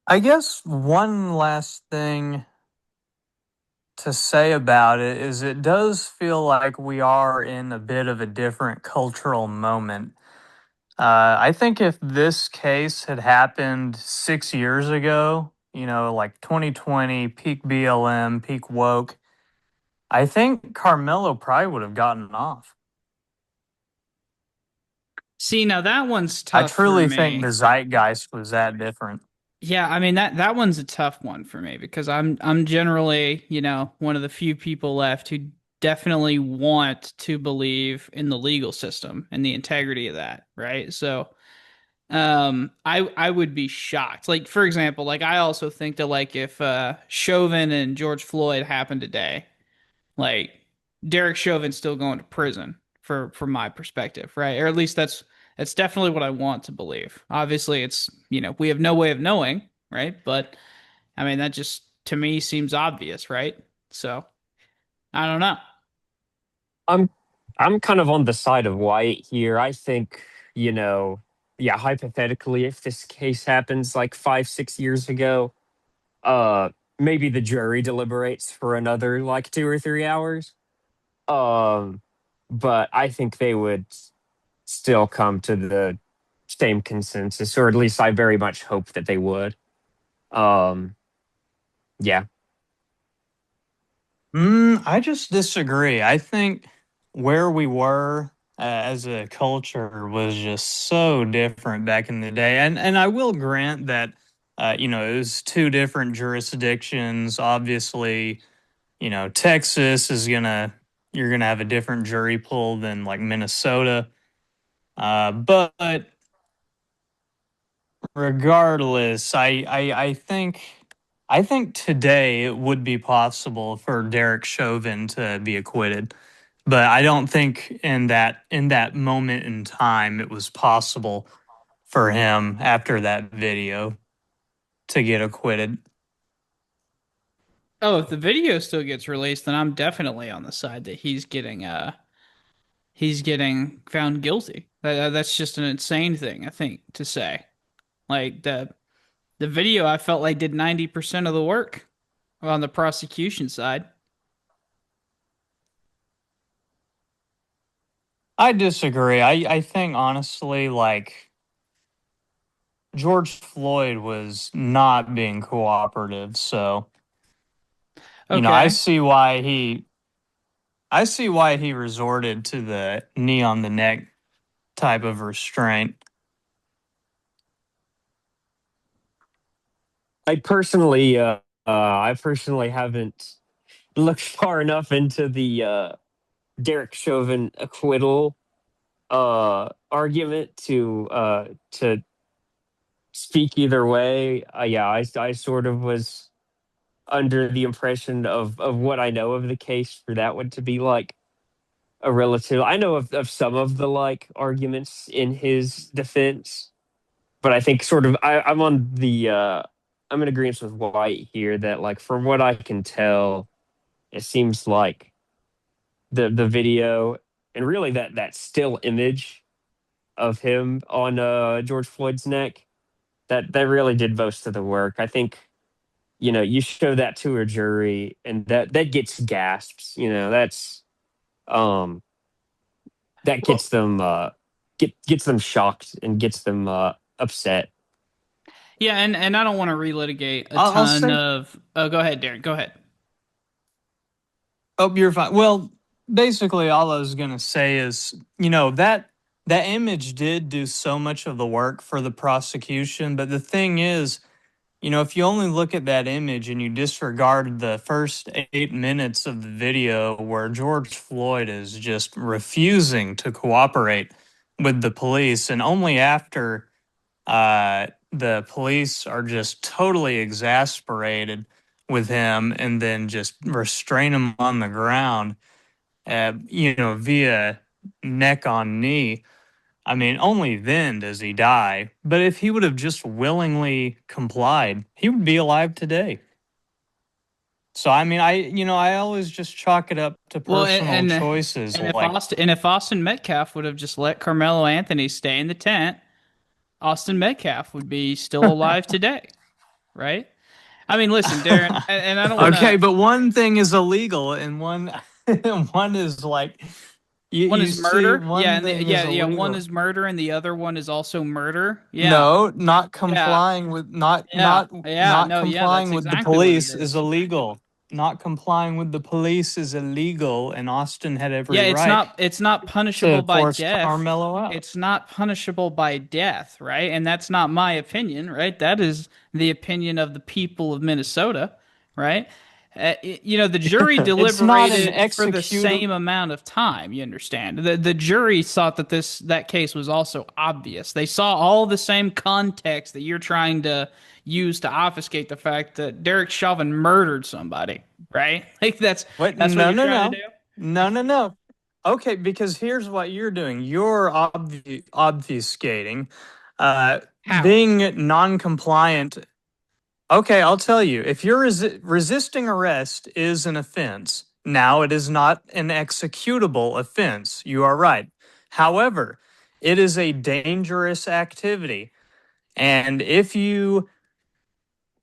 I guess one last thing to say about it is it does feel like we are in a bit of a different cultural moment. I think if this case had happened 6 years ago, like 2020, peak BLM, peak woke, I think Carmelo probably would have gotten off. See, now that one's I tough for truly think me. the zeitgeist was that different. Yeah, I mean that one's a tough one for me because I'm generally, one of the few people left who definitely want to believe in the legal system and the integrity of that, right? So, I would be shocked. Like for example, like I also think that like if Chauvin and George Floyd happened today, like Derek Chauvin's still going to prison for from my perspective, right? Or at least that's definitely what I want to believe. Obviously, it's we have no way of knowing, right? But I mean that just to me seems obvious, right? So I don't know. I'm I'm kind of on the side of White here. I think, yeah, hypothetically, if this case happens like 5, 6 years ago, uh, maybe the jury deliberates for another like 2 or 3 hours. Um, but I think they would still come to the same consensus, or at least I very much hope that they would. Um, yeah. I just disagree. I think where we were as a culture was just so different back in the day, and I will grant that it was two different jurisdictions. Obviously, Texas is gonna you're gonna have a different jury pool than like Minnesota. But regardless, I think today it would be possible for Derek Chauvin to be acquitted. But I don't think in that moment in time it was possible for him after that video to get acquitted. Oh, if the video still gets released, then I'm definitely on the side that he's getting found guilty. That's just an insane thing, I think, to say. Like the video, I felt like did 90% of the work on the prosecution side. I disagree. I think honestly, like George Floyd was not being cooperative, so I Okay. see why he resorted to the knee on the neck type of restraint. I personally haven't looked far enough into the Derek Chauvin acquittal argument to speak either way. Yeah, I sort of was under the impression of what I know of the case for that one to be like a relative. I know of some of the like arguments in his defense, but I think sort of I'm on the I'm in agreement with White here that like from what I can tell, it seems like the video and really that still image of him on George Floyd's neck that really did most of the work. I think you show that to a jury and that gets gasps. Um that Well, gets them gets them shocked and gets them upset. yeah, and I don't want to relitigate a I'll ton say, of. Oh, go ahead, Darren. Go ahead. oh, you're fine. Well, basically, all I was gonna say is, that image did do so much of the work for the prosecution, but the thing is, if you only look at that image and you disregard the first 8 minutes of the video where George Floyd is just refusing to cooperate with the police, and only after the police are just totally exasperated with him and then just restrain him on the ground, via neck on knee. I mean, only then does he die. But if he would have just willingly complied, he would be alive today. So I mean, I always just chalk it up to Well, personal choices. Like, And if Austin Metcalf would have just let Carmelo Anthony stay in the tent, Austin Metcalf would be still alive today, right? I mean, listen, Darren, and I don't want okay, to. but one thing is illegal, and one one is like, you One you is see, murder, yeah, one and thing is yeah. One illegal. is murder, and the other one is also murder. Yeah, No, not yeah, complying with not yeah, not yeah. not No, yeah, that's complying with the exactly what it police is is. illegal. Not complying with the police is illegal, and Austin had Yeah, every right it's not to punishable by force death. Carmelo out. It's not punishable by death, right? And that's not my opinion, right? That is the opinion of the people of Minnesota, right? The jury It's not an deliberated for the executable. same amount of time. You understand? The jury thought that that case was also obvious. They saw all the same context that you're trying to use to obfuscate the fact that Derek Chauvin murdered somebody, right? Like Wait, that's what no, you're no, trying to no, do. no, no, no. Okay, because here's what you're doing. You're obfuscating, How? being non-compliant. Okay, I'll tell you. If you're resisting arrest is an offense, now it is not an executable offense. You are right. However, it is a dangerous activity. And if you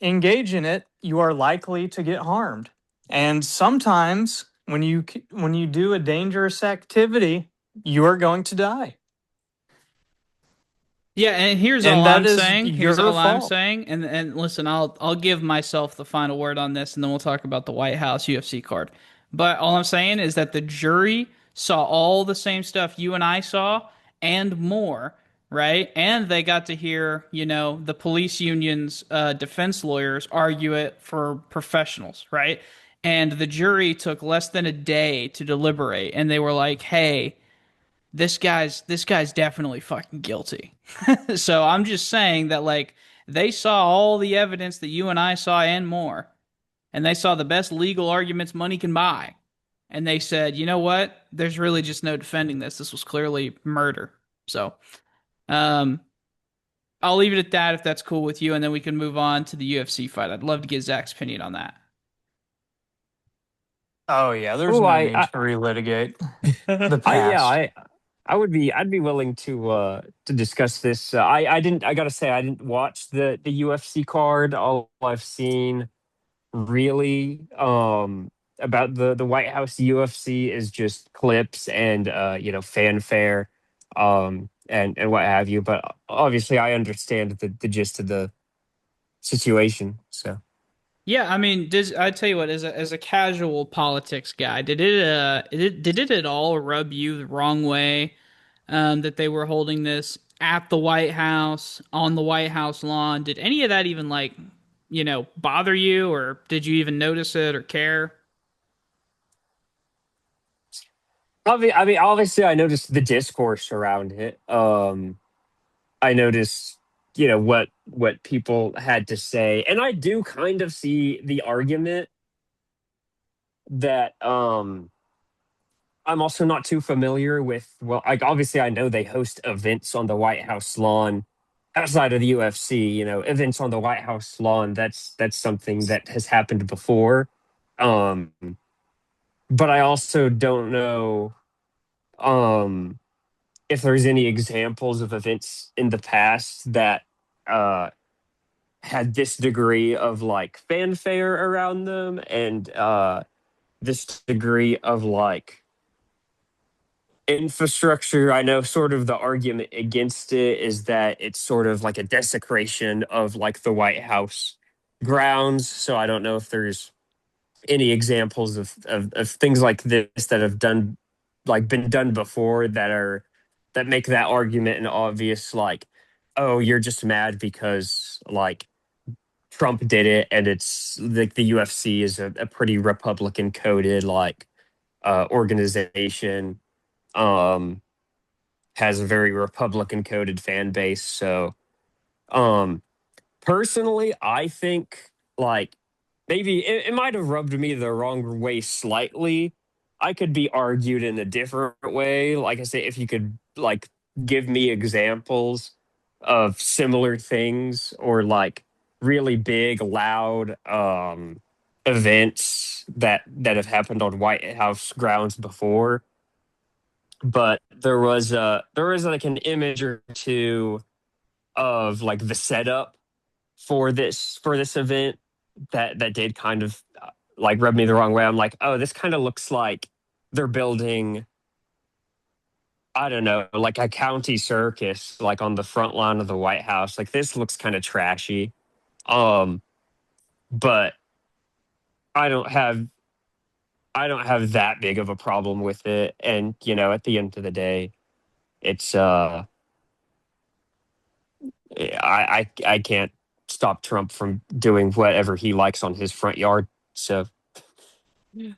engage in it, you are likely to get harmed. And sometimes when you do a dangerous activity, you are going to die. Yeah, and here's And all that I'm is saying. Here's your all I'm fault. saying. And listen, I'll give myself the final word on this, and then we'll talk about the White House UFC card. But all I'm saying is that the jury saw all the same stuff you and I saw and more, right? And they got to hear, the police union's defense lawyers argue it for professionals, right? and the jury took less than a day to deliberate, and they were like, "Hey, this guy's definitely fucking guilty." So I'm just saying that like they saw all the evidence that you and I saw and more, and they saw the best legal arguments money can buy, and they said, "You know what? There's really just no defending this. This was clearly murder." So, um, I'll leave it at that if that's cool with you, and then we can move on to the UFC fight. I'd love to get Zach's opinion on that. Oh yeah, there's Oh, no need to relitigate the I yeah, past. I'd be willing to discuss this. I gotta say I didn't watch the UFC card. All I've seen really about the White House UFC is just clips and fanfare and what have you. But obviously, I understand the gist of the situation. So Yeah, I mean, I tell you what, as a casual politics guy, did it at all rub you the wrong way that they were holding this at the White House on the White House lawn? Did any of that even like, bother you, or did you even notice it or care? I mean, obviously, I noticed the discourse around it. I noticed, what people had to say, and I do kind of see the argument that I'm also not too familiar with. Well, like obviously, I know they host events on the White House lawn outside of the UFC. Events on the White House lawn. That's something that has happened before. Um, but I also don't know um, if there's any examples of events in the past that uh, had this degree of like fanfare around them and this degree of like infrastructure. I know sort of the argument against it is that it's sort of like a desecration of like the White House grounds. So I don't know if there's any examples of things like this that have been done before that make that argument an obvious like, oh, you're just mad because like Trump did it, and it's like the UFC is a pretty Republican coded like organization, um, has a very Republican coded fan base. So um, personally, I think like maybe it might have rubbed me the wrong way slightly. I could be argued in a different way. Like I say, if you could like give me examples of similar things or like really big, loud events that have happened on White House grounds before. But there was like an image or two of like the setup for this event that did kind of like rub me the wrong way. I'm like, oh, this kind of looks like they're building, I don't know, like a county circus, like on the front line of the White House. Like this looks kind of trashy. Um, but I don't have I don't have that big of a problem with it. And at the end of the day, it's I can't stop Trump from doing whatever he likes on his front yard. So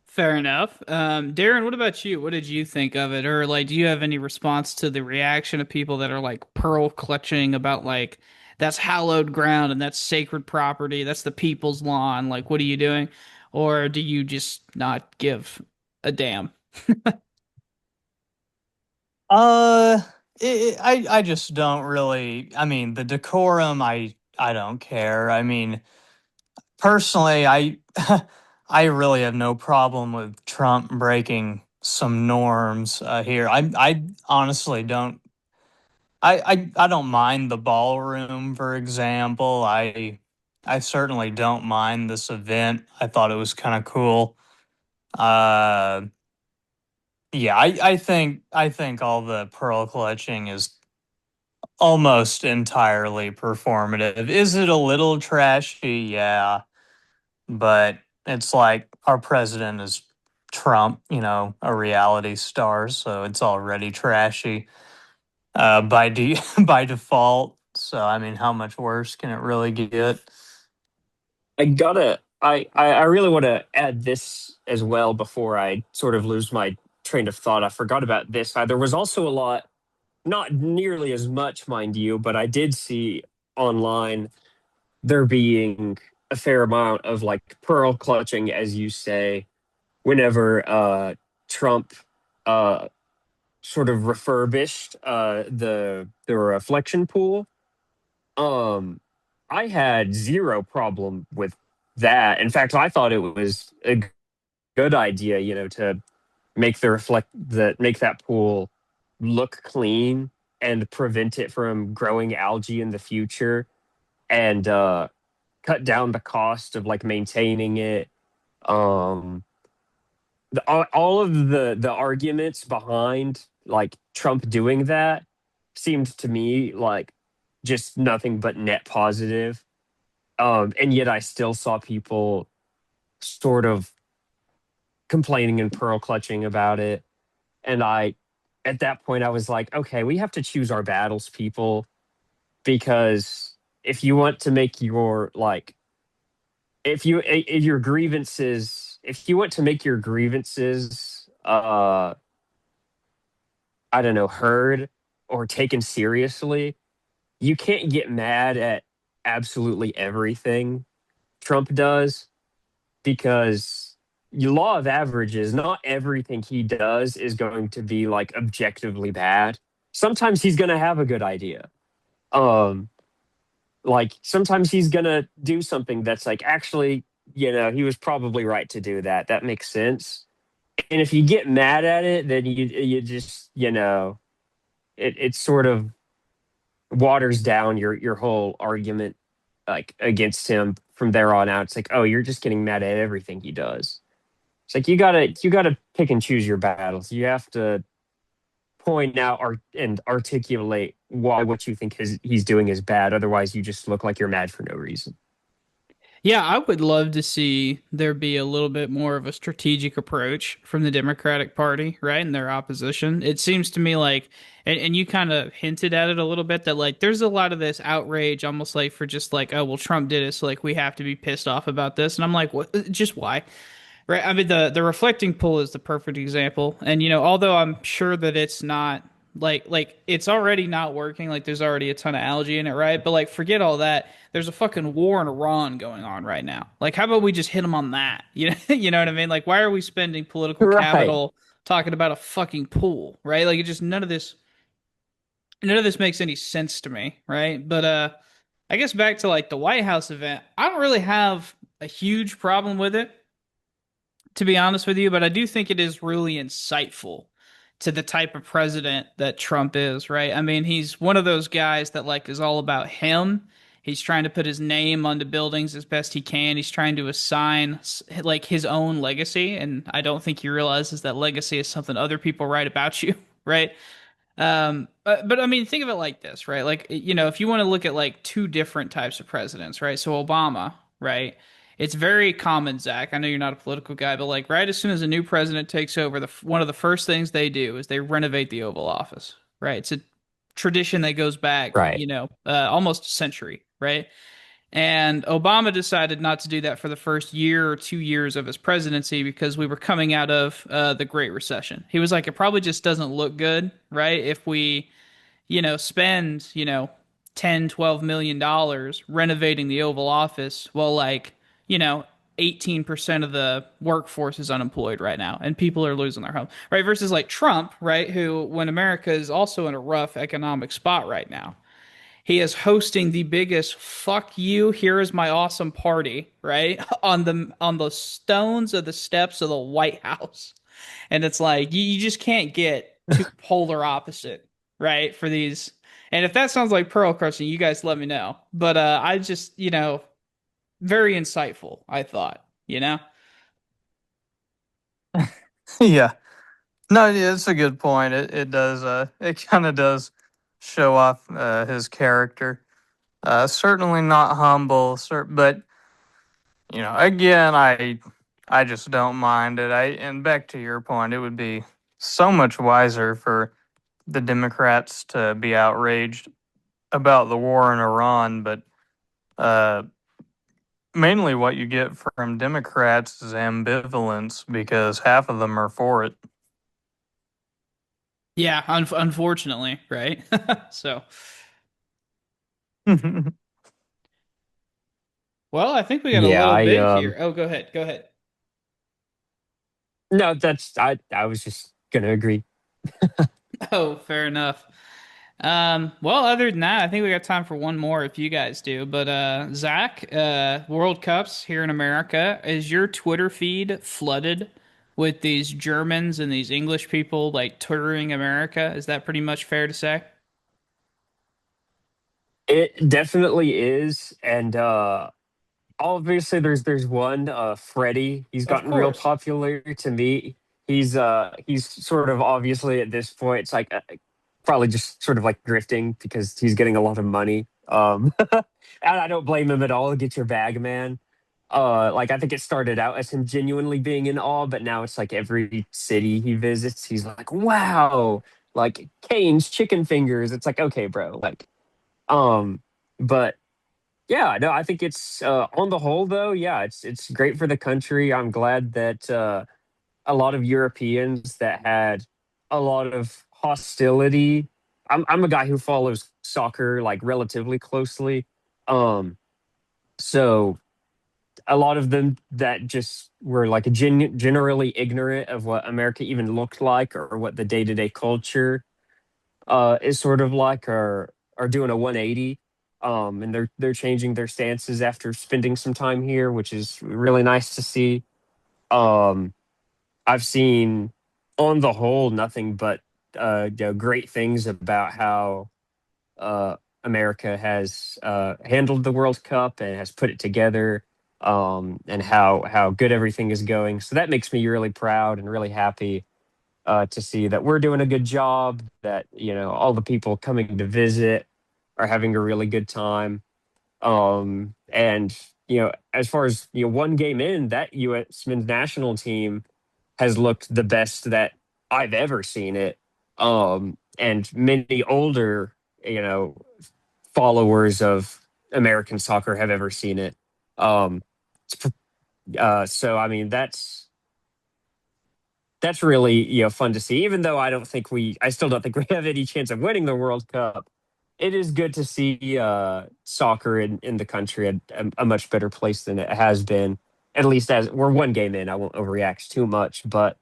Fair enough. Darren, what about you? What did you think of it? Or like, do you have any response to the reaction of people that are like pearl clutching about like that's hallowed ground and that's sacred property, that's the people's lawn? Like, what are you doing? Or do you just not give a damn? Uh, I just don't really. I mean, the decorum, I don't care. I mean, personally, I really have no problem with Trump breaking some norms here. I honestly don't. I don't mind the ballroom, for example. I certainly don't mind this event. I thought it was kind of cool. Uh, yeah, I think all the pearl clutching is almost entirely performative. Is it a little trashy? Yeah, but it's like our president is Trump, a reality star, so it's already trashy by default. So I mean, how much worse can it really get? I gotta I really want to add this as well before I sort of lose my train of thought. I forgot about this. There was also a lot, not nearly as much, mind you, but I did see online there being a fair amount of like pearl clutching, as you say, whenever Trump uh, sort of refurbished the reflection pool. Um, I had zero problem with that. In fact, I thought it was a good idea, to make that pool look clean and prevent it from growing algae in the future, and cut down the cost of like maintaining it. Um, all of the arguments behind like Trump doing that seemed to me like just nothing but net positive. And yet I still saw people sort of complaining and pearl clutching about it. And at that point, I was like, okay, we have to choose our battles, people, because if you want to make your like, if your grievances, if you want to make your grievances, I don't know, heard or taken seriously, you can't get mad at absolutely everything Trump does, because your law of averages, not everything he does is going to be like objectively bad. Sometimes he's going to have a good idea. Um, like sometimes he's going to do something that's like, actually, he was probably right to do that. That makes sense. And if you get mad at it, then you just, it sort of waters down your whole argument like against him from there on out. It's like, oh, you're just getting mad at everything he does. It's like you gotta pick and choose your battles. You have to point out and articulate why what you think he's doing is bad. Otherwise, you just look like you're mad for no reason. Yeah, I would love to see there be a little bit more of a strategic approach from the Democratic Party, right? In their opposition. It seems to me like, and you kind of hinted at it a little bit, that like there's a lot of this outrage almost like for just like, oh, well, Trump did it, so like we have to be pissed off about this. And I'm like, what? Just why? Right. I mean, the reflecting pool is the perfect example. And although I'm sure that it's not like it's already not working, like there's already a ton of algae in it, right? But like forget all that. There's a fucking war in Iran going on right now. Like how about we just hit them on that? You know what I mean? Like why are we spending political Right. capital talking about a fucking pool, right? Like it just none of this makes any sense to me, right? But I guess back to like the White House event, I don't really have a huge problem with it, to be honest with you, but I do think it is really insightful to the type of president that Trump is, right? I mean, he's one of those guys that like is all about him. He's trying to put his name onto buildings as best he can. He's trying to assign like his own legacy, and I don't think he realizes that legacy is something other people write about you, right? But I mean, think of it like this, right? Like, if you want to look at like two different types of presidents, right? So Obama, right? It's very common, Zach. I know you're not a political guy, but like right as soon as a new president takes over, one of the first things they do is they renovate the Oval Office, right? It's a tradition that goes back, Right. almost a century, right? And Obama decided not to do that for the first year or 2 years of his presidency because we were coming out of the Great Recession. He was like, it probably just doesn't look good, right? If we, spend, 10, $12 million renovating the Oval Office while like, you know, 18% of the workforce is unemployed right now and people are losing their home, right? Versus like Trump, right? Who, when America is also in a rough economic spot right now, he is hosting the biggest fuck you, here is my awesome party, right? On the stones of the steps of the White House. And it's like you just can't get too polar opposite, right? For these. And if that sounds like pearl crushing, you guys let me know. But I just, very insightful, I thought, you know? Yeah. No, yeah, it's a good point. It does it kind of does show off his character. Certainly not humble, but again, I just don't mind it. And back to your point, it would be so much wiser for the Democrats to be outraged about the war in Iran, but uh, mainly what you get from Democrats is ambivalence because half of them are for it. Yeah, unfortunately, right? So, well, I think we got a Yeah, little I bit here. Oh, go ahead. Go ahead. no, that's I was just gonna agree. Oh, fair enough. Well, other than that, I think we got time for one more if you guys do. But Zach, World Cups here in America, is your Twitter feed flooded with these Germans and these English people like touring America? Is that pretty much fair to say? It definitely is, and obviously there's one Freddie. He's Of gotten real course. popular to me. He's sort of obviously at this point it's like probably just sort of like grifting because he's getting a lot of money. And I don't blame him at all. Get your bag, man. Like I think it started out as him genuinely being in awe, but now it's like every city he visits, he's like, wow, like Kane's chicken fingers. It's like, okay, bro, like um, but yeah, no, I think it's on the whole though, yeah, it's great for the country. I'm glad that a lot of Europeans that had a lot of hostility. I'm a guy who follows soccer like relatively closely. Um, so a lot of them that just were like generally ignorant of what America even looked like or what the day-to-day culture is sort of like are doing a 180, and they're changing their stances after spending some time here, which is really nice to see. um I've seen on the whole nothing but great things about how uh America has handled the World Cup and has put it together, and how good everything is going, so that makes me really proud and really happy to see that we're doing a good job, that, all the people coming to visit are having a really good time. And, as far as, one game in, that U.S. men's national team has looked the best that I've ever seen it. And many older, followers of American soccer have ever seen it. Um, so, I mean, that's really fun to see. Even though I still don't think we have any chance of winning the World Cup. It is good to see soccer in the country at a much better place than it has been. At least as we're one game in, I won't overreact too much, but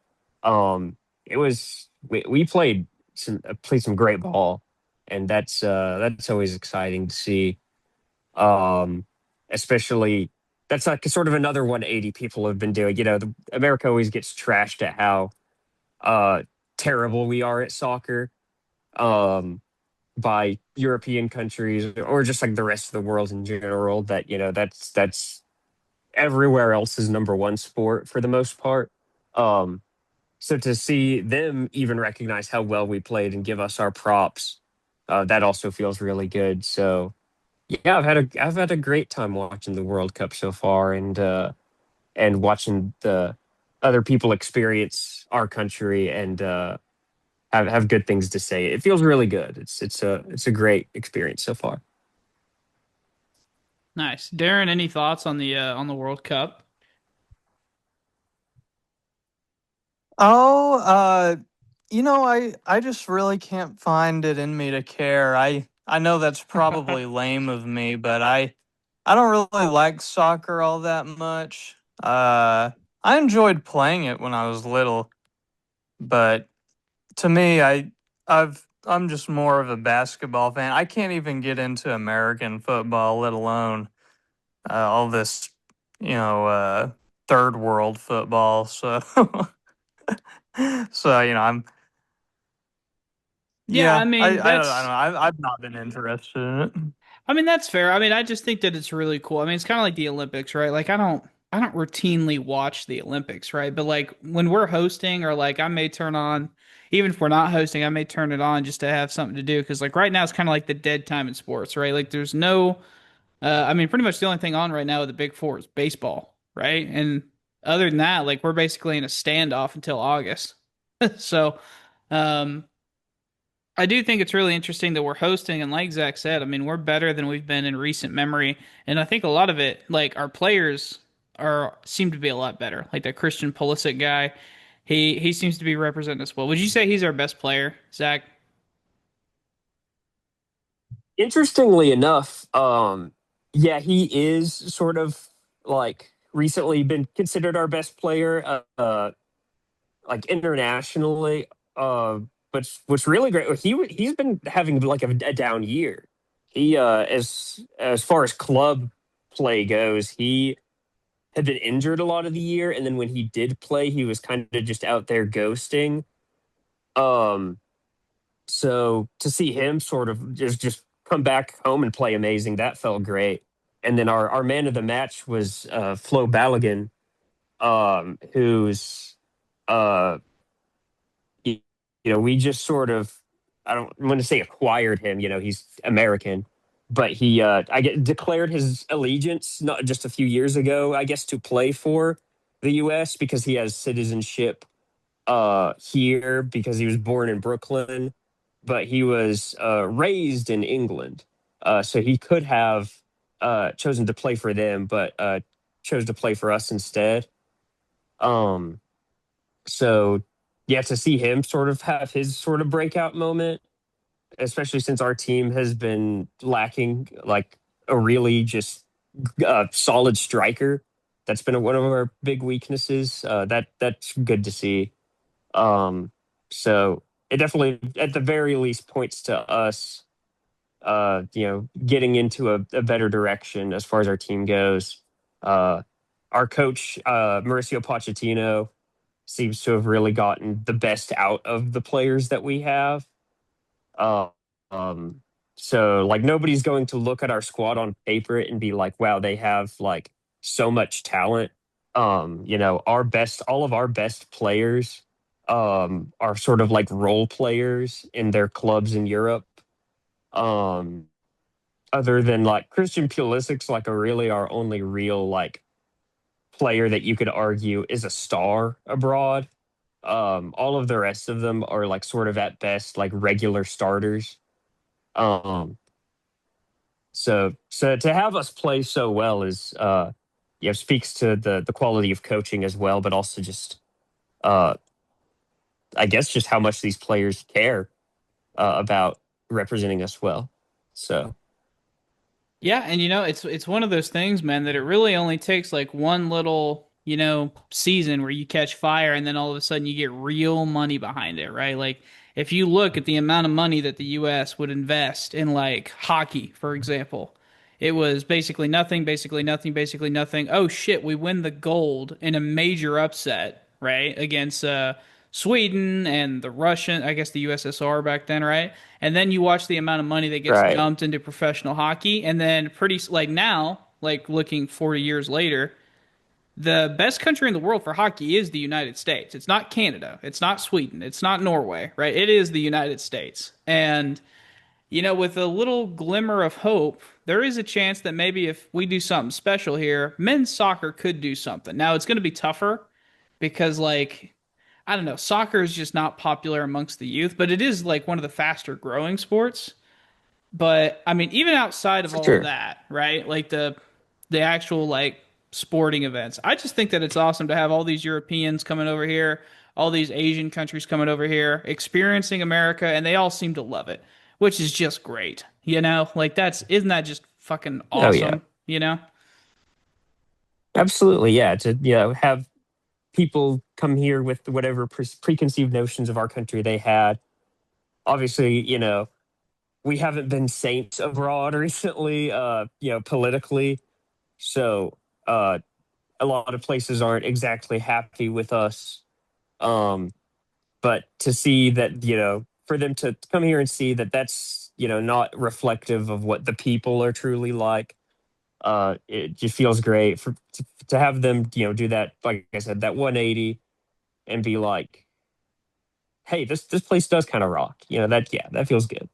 it was we played some great ball, and that's always exciting to see. Um, Especially that's like sort of another 180 people have been doing. America always gets trashed at how uh, terrible we are at soccer, um, by European countries or just like the rest of the world in general. That that's everywhere else is number one sport for the most part. Um, so to see them even recognize how well we played and give us our props, that also feels really good. So yeah, I've had a great time watching the World Cup so far, and watching the other people experience our country and have good things to say. It feels really good. It's a great experience so far. Nice. Darren, any thoughts on the World Cup? Oh, I just really can't find it in me to care. I know that's probably lame of me, but I don't really like soccer all that much. I enjoyed playing it when I was little, but to me, I'm just more of a basketball fan. I can't even get into American football, let alone all this, you know, third world football. So, so I'm Yeah, I yeah, mean I don't know. that's I've not been interested in it. I mean that's fair. I mean I just think that it's really cool. I mean it's kind of like the Olympics, right? Like I don't routinely watch the Olympics, right? But like when we're hosting or like I may turn on even if we're not hosting, I may turn it on just to have something to do because like right now it's kind of like the dead time in sports, right? Like there's no I mean pretty much the only thing on right now with the Big Four is baseball, right? And other than that, like we're basically in a standoff until August. So, um I do think it's really interesting that we're hosting, and like Zach said, I mean, we're better than we've been in recent memory, and I think a lot of it, like our players, are seem to be a lot better. Like that Christian Pulisic guy, he seems to be representing us well. Would you say he's our best player, Zach? Interestingly enough, yeah, he is sort of like recently been considered our best player, like internationally. Uh, but what's really great, he's been having like a down year. He as far as club play goes, he had been injured a lot of the year, and then when he did play, he was kind of just out there ghosting. Um, so to see him sort of just come back home and play amazing, that felt great. And then our man of the match was Flo Balogun, who's uh, you, we just sort of, I don't want to say acquired him. He's American, but he I get declared his allegiance not just a few years ago, I guess, to play for the U.S. because he has citizenship here because he was born in Brooklyn, but he was raised in England. So he could have chosen to play for them, but chose to play for us instead. Um, so yeah, to see him sort of have his sort of breakout moment, especially since our team has been lacking like a really just solid striker. That's been one of our big weaknesses. That's good to see. Um, so it definitely, at the very least, points to us, getting into a better direction as far as our team goes. Uh, our coach, Mauricio Pochettino, seems to have really gotten the best out of the players that we have. Uh, um, so like nobody's going to look at our squad on paper and be like, wow, they have like so much talent. All of our best players are sort of like role players in their clubs in Europe. Um, Other than like Christian Pulisic's like a really our only real like player that you could argue is a star abroad. All of the rest of them are like sort of at best like regular starters. Um, so to have us play so well is speaks to the quality of coaching as well, but also just uh I guess just how much these players care about representing us well. So Yeah, and it's one of those things, man, that it really only takes like one little, season where you catch fire and then all of a sudden you get real money behind it, right? Like if you look at the amount of money that the US would invest in like hockey, for example, it was basically nothing, basically nothing, basically nothing. Oh shit, we win the gold in a major upset, right? Against Sweden and the Russian, I guess the USSR back then, right? And then you watch the amount of money that gets right, dumped into professional hockey, and then pretty like now, like looking 40 years later, the best country in the world for hockey is the United States. It's not Canada, it's not Sweden, it's not Norway, right? It is the United States. And with a little glimmer of hope, there is a chance that maybe if we do something special here, men's soccer could do something. Now it's going to be tougher because like I don't know, soccer is just not popular amongst the youth, but it is like one of the faster growing sports. But I mean, even outside of for all of sure. that, right? Like the actual like sporting events. I just think that it's awesome to have all these Europeans coming over here, all these Asian countries coming over here, experiencing America, and they all seem to love it, which is just great. Like that's isn't that just fucking Oh yeah, awesome, you know? absolutely. Yeah, to have people come here with whatever preconceived notions of our country they had. Obviously, we haven't been saints abroad recently, politically. So a lot of places aren't exactly happy with us. Um, but to see that, for them to come here and see that that's, not reflective of what the people are truly like, it just feels great to have them, do that, like I said, that 180 and be like, hey, this place does kind of rock. That, yeah, that feels good.